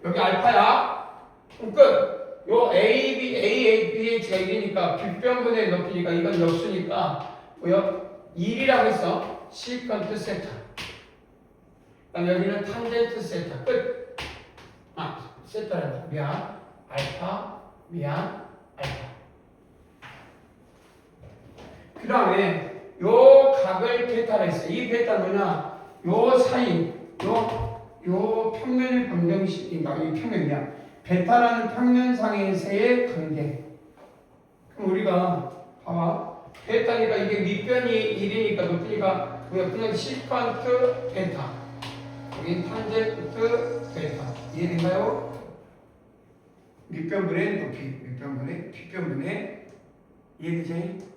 여기 알파야. 그럼 끝. 요 ABH가 1이니까 빗변분의 높이니까 이건 역수니까 뭐야? 1이라고 했어. 시컨트 세타. 그다음 여기는 탄젠트 세타. 끝. 세타란다. 미안. 알파. 그 다음에 요 각을 베타라 했어. 이 베타 뭐냐? 요 사이, 요 평면의 방정식인가? 이 평면이야. 베타라는 평면상에서의 관계. 그럼 우리가 봐봐. 베타니까 이게 밑변이 1이니까 높이니까 그냥 시컨트 베타. 여기 탄젠트 베타. 이해된가요? 밑변분의 높이, 빗변분의 이해되지?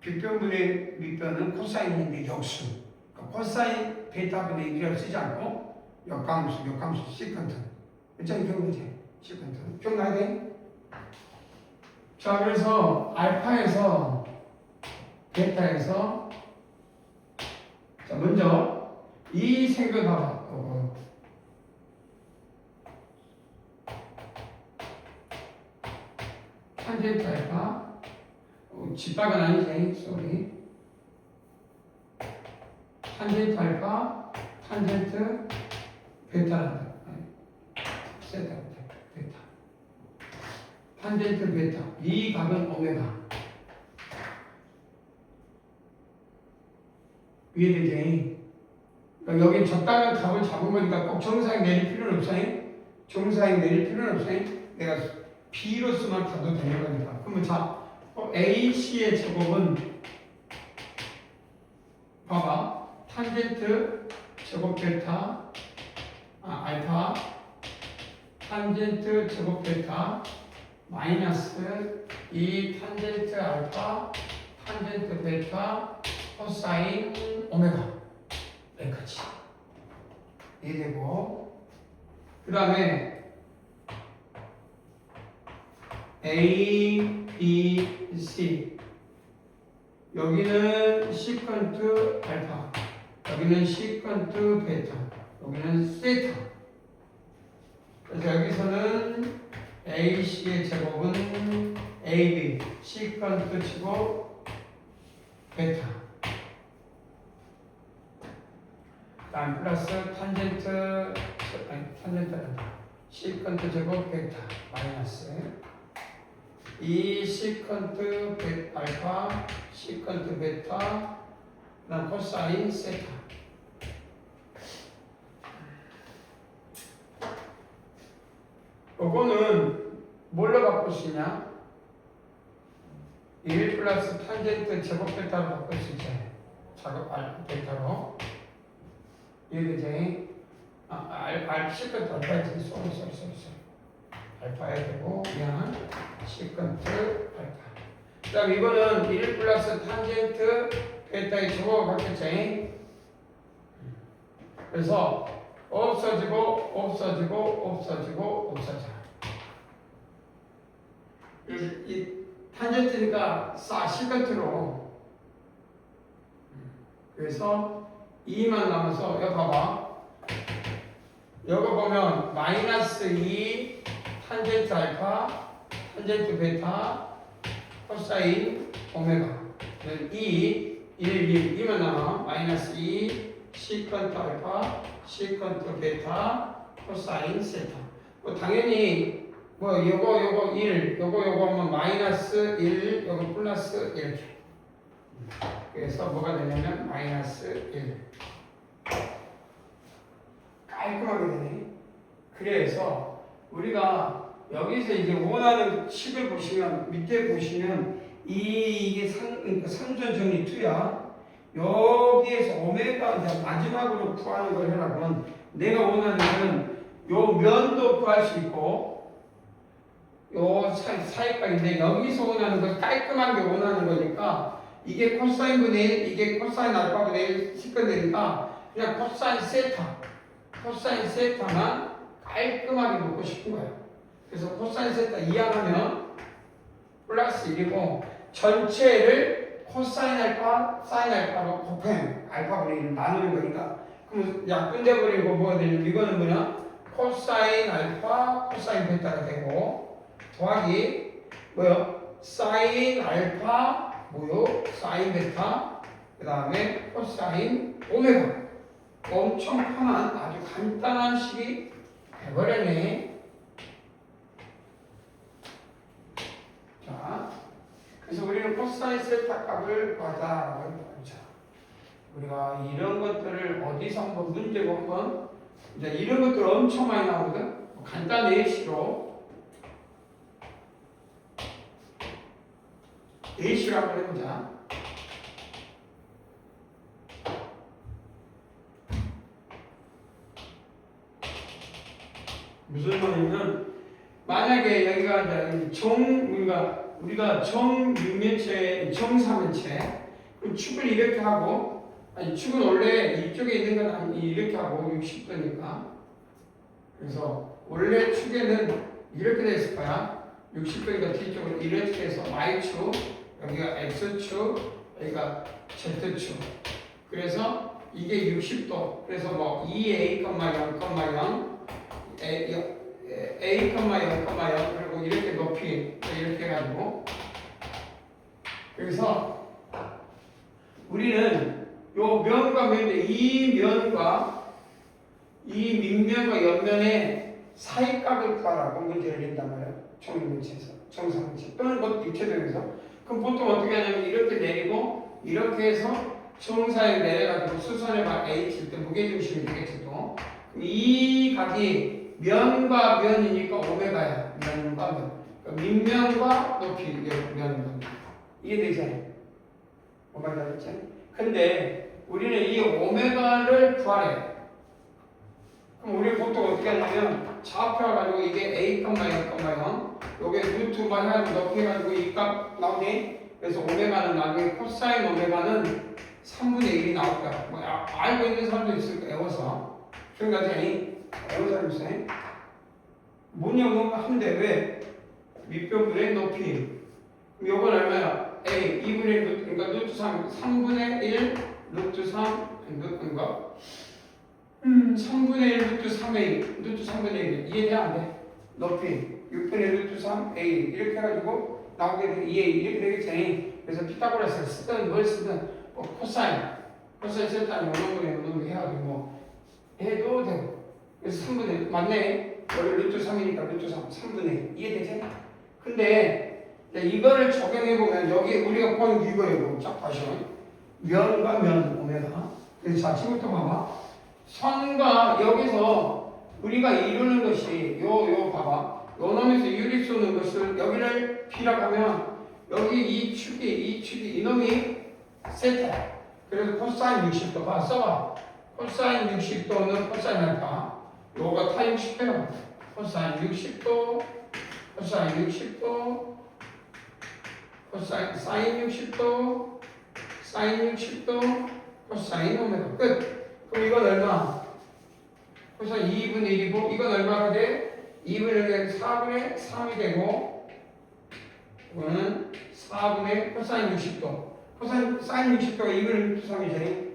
빗변분의 밑변은 코사인인데 역수. 그러니까 코사인 베타분의 1이라고 쓰지 않고 역함수 시컨트. 일단 기억나지? 시컨트. 기억나야 돼? 자, 그래서 알파에서 베타에서 자, 먼저 이 생각 봐봐. 탄젠트 알파 집박은 아니지, 쏘리. 탄젠트 알파, 탄젠트 베타란다. 세타 베타. 탄젠트 베타. 이 각은 오메가. 이해되지? 그러니까 여기 적당한 값을 잡은 거니까 꼭 정사에 내릴 필요는 없어요. 정사에 내릴 필요는 없어요. 내가 B로서만 가도 되는 거니까. 그러면 자, AC의 제곱은 봐봐. 탄젠트 제곱 베타 알파 탄젠트 제곱 베타 마이너스 2 탄젠트 알파 탄젠트 베타 코사인 오메가 여기까지. 이해되고 그 다음에 A, B, C 여기는 시컨트 알파 여기는 시컨트 베타 여기는 세타 그래서 여기서는 AC의 제곱은 AB 시컨트 치고 베타 다음 플러스 탄젠트 시컨트 제곱 베타 마이너스 이 시컨트 알파 시컨트 베타 그다음 코사인 세타 요거는 뭘로 바꿀 수 있냐? 1 플러스 탄젠트 제곱 베타로 바꿀 수 있잖아요. 작업 베타로 이해되지? 시컨트 알파지 쏘리 알파야 되고 그냥 시컨트 알파 그 다음 이거는 1 플러스 탄젠트 베타의 제곱을 바뀌었지? 그래서 없어져 이 탄젠트니까 시컨트로 그래서 2만 남아서 여기 봐봐 여기 보면 마이너스 2 탄젠트 알파 탄젠트 베타 코사인 오메가 2 2만 남아 마이너스 2 시컨트 알파 시컨트 베타 코사인 세타 뭐 당연히 뭐 요거 1 요거 하면 마이너스 1 요거 플러스 이렇게 그래서 뭐가 되냐면 마이너스 1 깔끔하게 되네 그래서 우리가 여기서 이제 원하는 식을 보시면 밑에 보시면 이게 상전 정리 2야 여기에서 오메가 이제 마지막으로 구하는 걸 해라면 내가 원하는 거는 요 면도 구할 수 있고 요 사이까지인데 여기서 원하는 걸 깔끔하게 원하는 거니까 이게 코사인 분의 1 이게 코사인 알파 분의 1 시컨되니까 그냥 코사인 세타만 깔끔하게 놓고 싶은 거야 그래서 코사인 세타 이항하면 플러스 1이고 전체를 코사인 알파, 사인 알파로 곱하면 알파분의 1을 나누는 거니까 그럼 약분돼버리고 뭐가 되냐면 이거는 뭐냐? 코사인 알파, 코사인 베타가 되고 더하기 뭐요? 사인 알파, 뭐요? 사인 베타 그 다음에 코사인 오메가 엄청 편한 아주 간단한 식이 돼버렸네 자 그래서 우리는 코사인 세타 값을 구하자라고 했죠. 우리가 이런 것들을 어디서 한번 문제고 한번 이제 이런 것들 엄청 많이 나오거든. 간단 예시로 한번 해보자. 무슨 말이냐면 만약에 여기가 이제 우리가 정육면체, 정사면체 그럼 축을 이렇게 하고 아니 축은 원래 이쪽에 있는 건 아니 이렇게 하고 60도니까 그래서 원래 축에는 이렇게 돼 있을 거야 60도니까 뒤쪽으로 이렇게 해서 Y축 여기가 X축 여기가 Z축 그래서 이게 60도 그래서 뭐 2A, 0,0 A, 0,0 그리고 이렇게 높이 이렇게 해가지고 그래서 우리는 요 면과 면인데 이 면과 이 밑면과 옆면의 사이값을 구하라고 문제를 낸단 말이에요. 정육면체에서 정사면체 또는 뭐 입체도에서 그럼 보통 어떻게 하냐면 이렇게 내리고 이렇게 해서 정사에 내려가지고 수선을 봐 H일 때 무게중심이 되겠지 또 이 각이 면과 면이니까 오메가야. 면과 면. 그러니까 밑면과 높이 면. 이해되잖아요. 오메가 있지? 근데 우리는 이 오메가를 구하래. 그럼 우리 보통 어떻게 하냐면 좌표 가지고 이게 A, 0, 0 요게 루트만 해가지고 높이 해가지고 이 값 나오니 그래서 오메가는 나중에 코사인 오메가는 3분의 1이 나올 거야. 뭐 알고 있는 사람도 있을 거야. 외워서. 기억나지? 영사를 세. 문형은 하면 돼. 왜? 밑변분의 높이. 그럼 요건 얼마야? A 2분의 1 그러니까 루트 3 3분의 1 루트 3 루트인가? 3분의 1 루트 3A 루트 3분의 1 이해돼 안 돼? 높이 6분의 1 루트 3A 이렇게 해가지고 나오게 돼 2A 이렇게 되겠지. 그래서 피타고라스를 쓰든 뭘 쓰든 뭐 코사인 세타는 어느 분에 해가지고 뭐 해도 되고. 그래서 3분의 1 맞네. 원래 루트 3이니까 루트 3분의 1 이해되지? 근데 이거를 적용해보면 여기 우리가 보는 게 이거예요. 쫙 봐셔. 면과 면 오메가. 그래서 자 지금부터 봐봐. 선과 여기서 우리가 이루는 것이 요 봐봐. 요 놈에서 유리 쏘는 것을 여기를 P라고 하면 여기 이 축이 이놈이 세타. 그래서 코사인 60도 봐 써봐. 코사인 60도는 코사인 알파. 요가 타 60도야. 코사인 60도 코사인 60도 코사인 사인 60도 사인 60도 코사인 오메가 끝. 그럼 이건 얼마? 코사인 2분의 1이고 이건 얼마가 돼? 2분의 1은 4분의 3이 되고 이거는 4분의 코사인 60도 코사인 사인 60도가 2분의 3이지.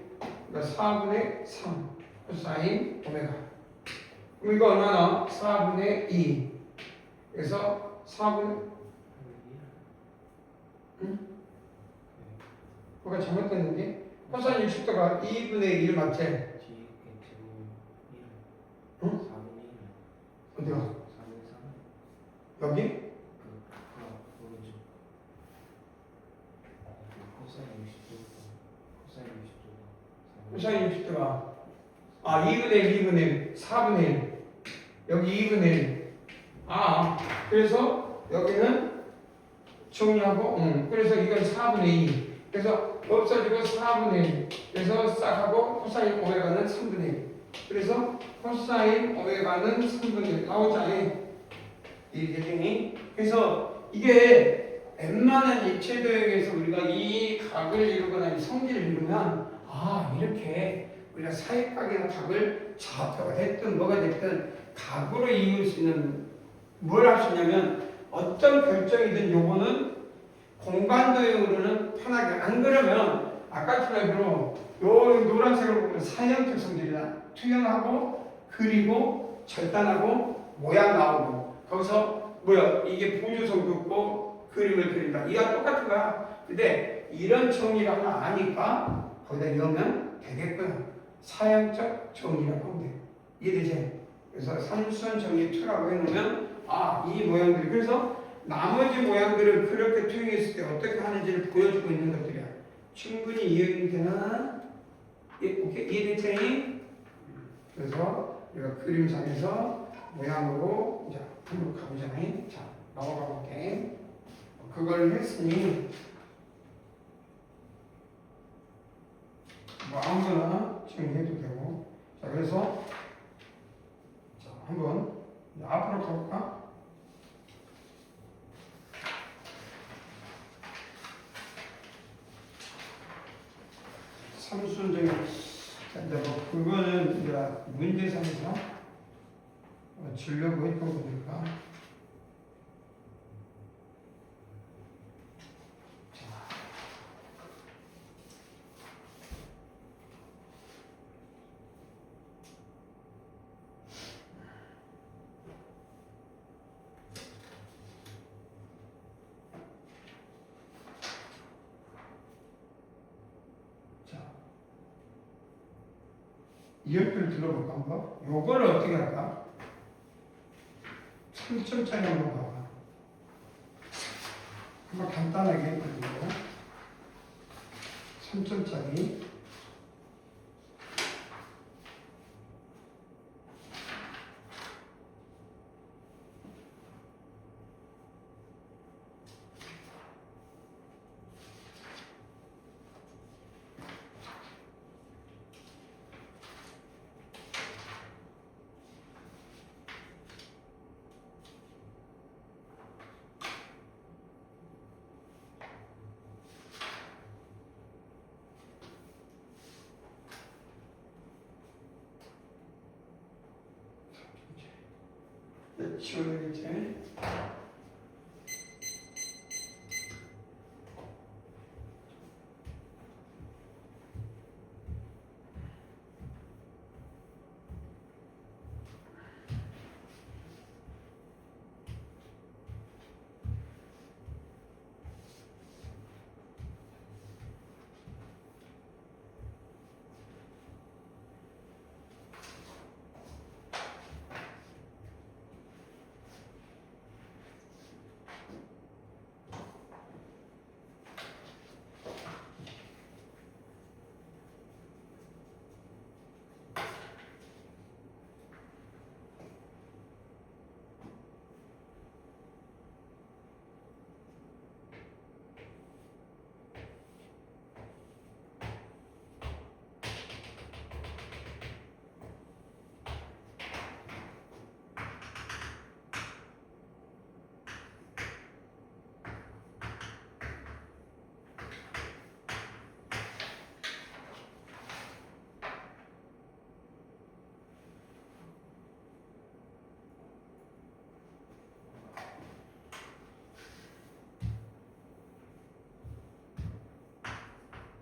그러니까 4분의 3 코사인 오메가. 그럼 이거 얼마나? 4분의 2. 그래서 4분의 뭐가 잘못됐는데? 코사인 60도가 2분의 1 맞지? 응? 어디가? 여기? 코사인 60도가 2분의 1, 2분의 1, 4분의 1 여기 2분의 1 그래서 여기는 정리하고 그래서 이건 4분의 2 그래서 없어지고 4분의 1 그래서 싹 하고 코사인 오메가는 3분의 1 그래서 코사인 오메가는 3분의 1 나오잖아요. 이 대칭이. 그래서 이게 웬만한 입체도형에서 우리가 이 각을 이루거나 이 성질을 이루면 이렇게 우리가 사익각이나 각을 좌표가 됐든 뭐가 됐든 각으로 이을 수 있는 뭘 할 수 있냐면 어떤 결정이든 요거는 공간도형으로는 편하게 안 그러면 아까처럼 요 노란색으로 보면 사형적 성질이다. 투영하고 그리고 절단하고 모양 나오고 거기서 이게 보조성도 있고 그림을 그린다. 이가 똑같은 거야. 근데 이런 정리를 하나 아니까 거기다 넣으면 되겠구나. 사형적 정리라고 하면 돼. 이해되지? 그래서 삼수원 정리 2라고 해놓으면 이 모양들이 그래서 나머지 모양들을 그렇게 투영했을 때 어떻게 하는지를 보여주고 있는 것들이야. 충분히 이해가 되나? 오케이? 이해되지? 그래서 우리가 그림상에서 모양으로 이제 한번 가보자니. 자, 넘어가 볼게. 그걸 했으니 뭐 아무거나 지금 해도 되고. 자, 그래서 자, 한번 앞으로 가볼까? 삼순정의 이제 그거는 이제 문제상에서 주려고 했던 거니까. 이열표를 들어볼까 한번? 요거를 어떻게 할까? 3점짜리 한번 봐봐. 한번 간단하게 해보고 3점짜리 이거 지워야 되겠지.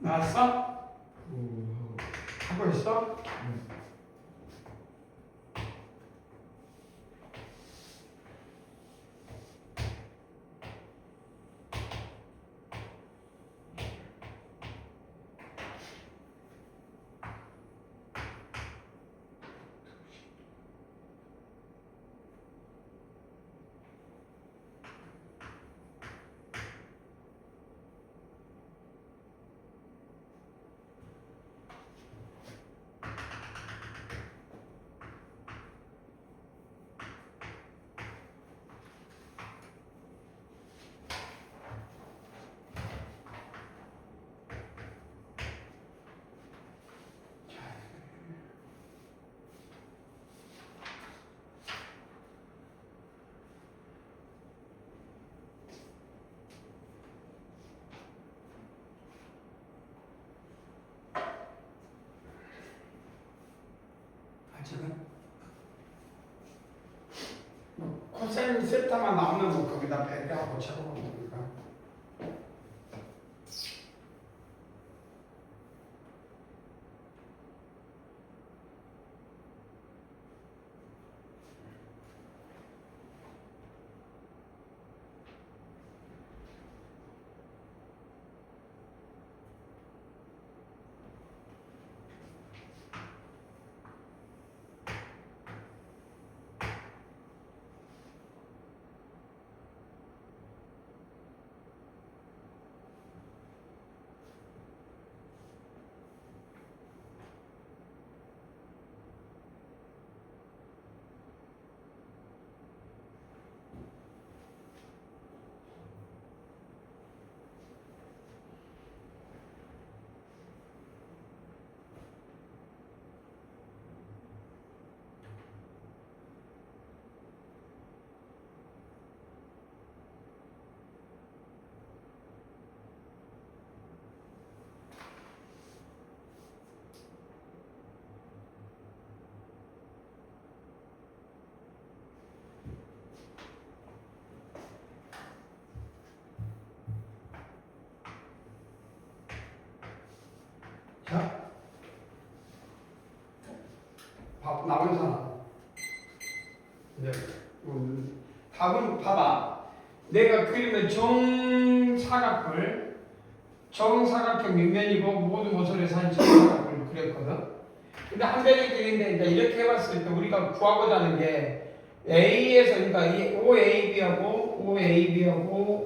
나왔어? 하고 하고 있어? 아직은 뭐 코사인 세타만 나오면 뭐 거기다 배려하고 적어보면 되니까. 자, 밥 나오잖아. 네. 답은 봐봐. 내가 그리는 정사각형 밑면이고 모든 모서리에 사인 정사각형을 그렸거든. 근데 한 변이 그리는데 이제 이렇게 해봤을 때 우리가 구하고자 하는 게 A에서 그러니까 이 OAB하고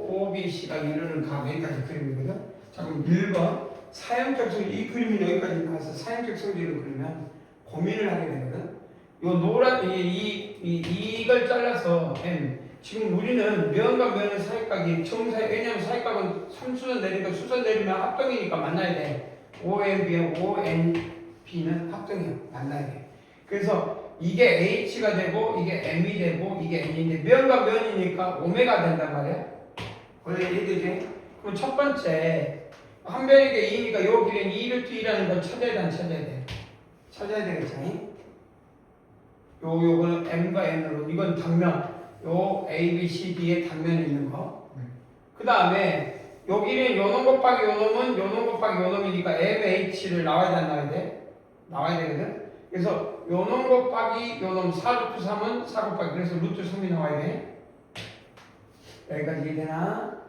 OBC가 이루는 각 여기까지 그림이거든. 자 그럼 1번 사형적 성질 이 그림이 여기까지 나와서 사형적 성질을 그리면 고민을 하게 되거든. 요 노란 이걸 잘라서 지금 우리는 면과 면의 사이각이 정사이 왜냐면 사이각은 3수선 내리니까 수선 내리면 합동이니까 만나야 돼. ONB하고 ONB는 합동이야. 만나야 돼. 그래서 이게 H가 되고 이게 M이 되고 이게 N인데 면과 면이니까 오메가 된단 말이야. 원래 얘기지. 그럼 첫 번째 한 변이게 2니까 요 길이는 2루트 2라는 걸 찾아야 돼. 찾아야 되겠지. 요거는 M과 N으로 이건 당면 요 A, B, C, D의 단면이 있는 거. 네. 그 다음에 여기는 요놈 곱하기 요놈은 요놈 곱하기 요놈이니까 MH를 나와야 돼, 안 나와야 돼? 나와야 되거든? 그래서 요놈 곱하기 요놈 4루트 3은 4 곱하기 그래서 루트 3이 나와야 돼. 여기까지 이해되나?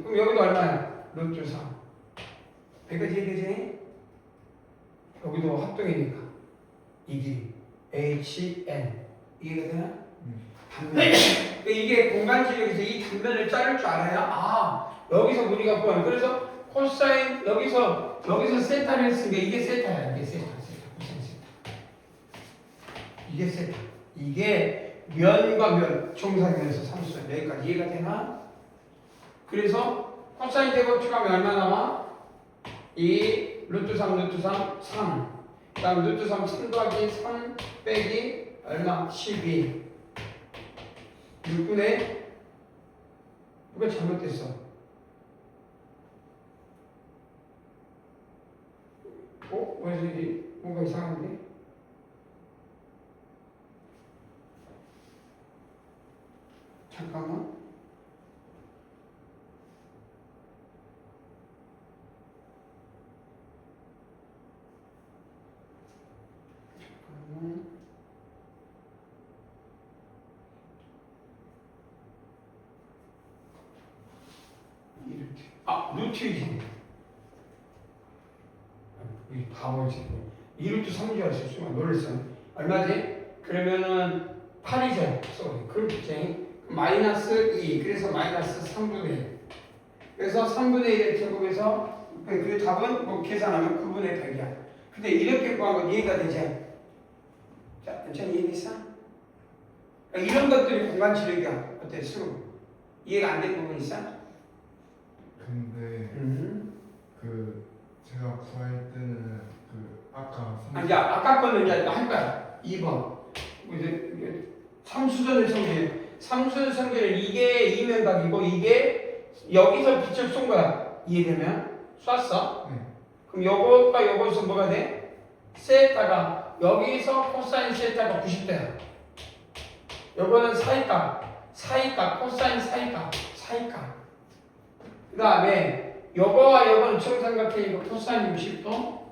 그럼 여기도 얼마야? 루트 3. 여기까지 이해되지? 여기도 합동이니까 이게 HN 이해가 되나? 단면. 이게 공간 지역에서 이 단면을 자를 줄 알아야 여기서 우리가 구하는 그래서 코사인 여기서 세타를 했으니까 이게 세타야. 이게 세타 코사인 세타. 이게 세타. 이게 면과 면 정사면에서 삼수야. 여기까지 이해가 되나? 그래서 코사인 제곱축하면 얼마 나와? 2 루트 3 루트 3 3 그 다음 루트 3 3 더하기 3 빼기 얼마? 12 6분의 이거 잘못됐어. 왜 저기 뭔가 이상한데? 잠깐만. 루트이지. 이 바보지. 2루트 3인 줄 알았어. 순간 놀랐어. 얼마지? 그러면은 8이죠. 그렇지. 마이너스 2. 그래서 마이너스 3분의 1. 그래서 3분의 1의 제곱에서 그 답은 뭐 계산하면 9분의 100이야. 근데 이렇게 구한 건 이해가 되지? 자, 괜찮니? 이해됐어? 그러니까 이런 것들이 공간 지력이야. 어때? 수능. 이해가 안 되는 부분 있어? 근데 그 제가 구할 때는 그 아까 이제 아까 거는 이제 할 거야. 2번. 이제 삼수전을 성질. 삼수전 성질은 이게 이면각이고 이게 여기서 빛을 쏜 거야. 이해되면? 쐈어? 네. 그럼 요거가 요거에서 뭐가 돼? 세타가 여기서 코사인 세타가 90도야. 요거는 사이값, 코사인 사이값. 그 다음에 요거와 요거는 정삼각형이고 코사인 60도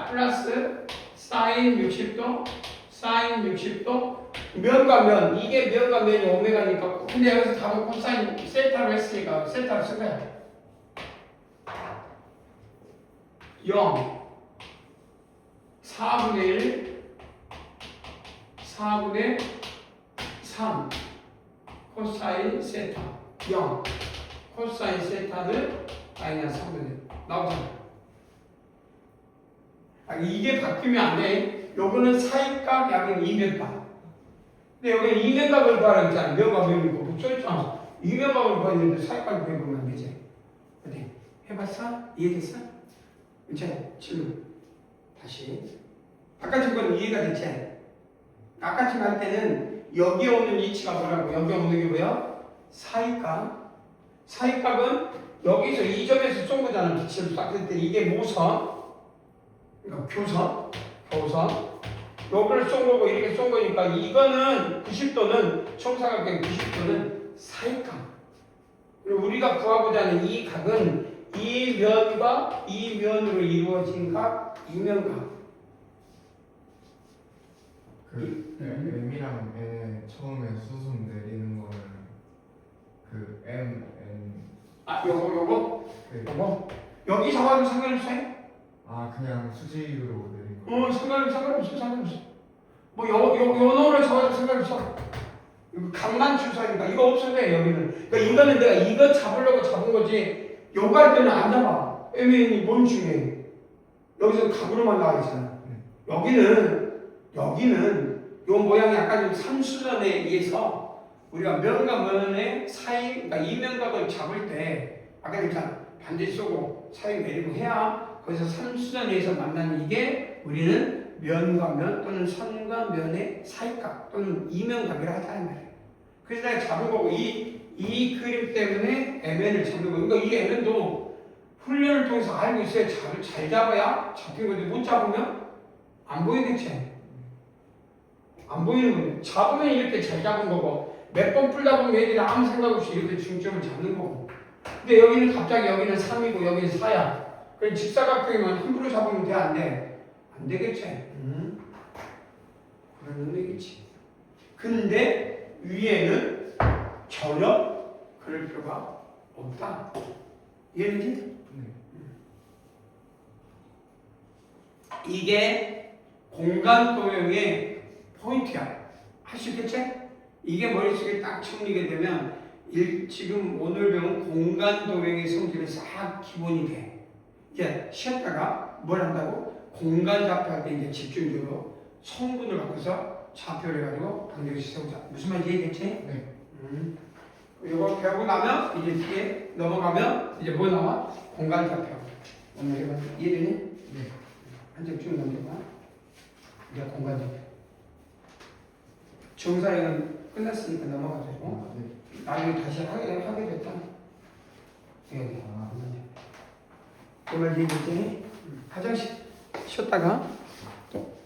플러스 사인 60도 면과 면 이게 면과 면이 오메가니까 근데 여기서 답은 코사인 세타로 했으니까 세타로 쓴 거야. 0 4분의 3 코사인 세타 0 코사인 세타는 마이너스 3분의 1 나오잖아. 이게 바뀌면 안 돼. 요거는 사이값 약은 이면값. 근데 여기는 이면값을 구하라고 했잖아. 면과 면이고 뭐 써있잖아. 이면값을 구했는데 사이값을 구해보면 안 되지. 어때? 해봤어? 이해됐어? 이제 질문 다시. 아까 친구는 이해가 됐지? 아까 친구 할 때는 여기에 오는 위치가 뭐라고? 여기 오는 게 뭐야? 사이값은 여기서 이 점에서 쏜 거잖아. 빛을 쐈을 때 이게 모선 그러니까 교선 요걸 쏜 거고 이렇게 쏜 거니까 이거는 90도는 정사각형 90도는 사이값. 그리고 우리가 구하고자 하는 이 각은 이 면과 이 면으로 이루어진 각 이면각. 그 M이랑 N에 처음에 수순 내리는 거는 그 M, N 요거 그, 여기 잡아도 상관없어. 그냥 수직으로 내린 거. 상관없어. 뭐 요놈을 잡아도 상관없어. 이거 각만 추사니까 이거 없어도 돼 여기는. 그러니까 이거는 내가 이거 잡으려고 잡은 거지. 요거 할 때는 안 잡아. MN이 뭔 중요해? 여기서 각으로만 나와 있잖아. 여기는 요 모양이 아까 좀 삼수전에 의해서 우리가 면과 면의 사이, 그러니까 이면각을 잡을 때 아까 그랬잖아. 반드시 쏘고 사이 내리고 해야 거기서 삼수전에 의해서 만나는 이게 우리는 면과 면 또는 선과 면의 사이값 또는 이면각이라 하자는 말이에요. 그래서 내가 잡은 거고 이 그림 때문에 MN을 잡는 거예요. 그러니까 이 MN도 훈련을 통해서 알고 있어야 잘 잡아야 잡힌 건데 못 잡으면 안 보이겠지. 안 보이는 거예요. 잡으면 이렇게 잘 잡은 거고 몇 번 풀다 보면 애들이 아무 생각 없이 이렇게 중점을 잡는 거고. 근데 여기는 갑자기 여기는 3이고 여기는 4야. 그럼 직사각형이면 함부로 잡으면 돼, 안 돼? 안 되겠지. 그러면 되겠지. 근데 위에는 전혀 그럴 필요가 없다. 이해되지? 네. 이게 공간 도형의 포인트야. 할 수 있겠지? 이게 머릿속에 딱 정리가 되면 지금 오늘 배운 공간 도형의 성질은 싹 기본이 돼. 이제 쉬었다가 뭘 한다고? 공간 좌표할 때 이제 집중적으로 성분을 바꿔서 좌표를 해가지고 방정식 세우자. 무슨 말인지 이해겠지? 네. 이거 배우고 나면 이제 뒤에 넘어가면 이제 뭐 나와? 공간 좌표. 오늘 해봐. 이해되니? 네. 한점 쭉 넘겨봐. 이제 공간 좌표. 정사역은 끝났으니까 넘어가자. 어? 네. 나중에 다시 하게 됐다. 예. 그 말 이해되지? 화장실 쉬었다가 또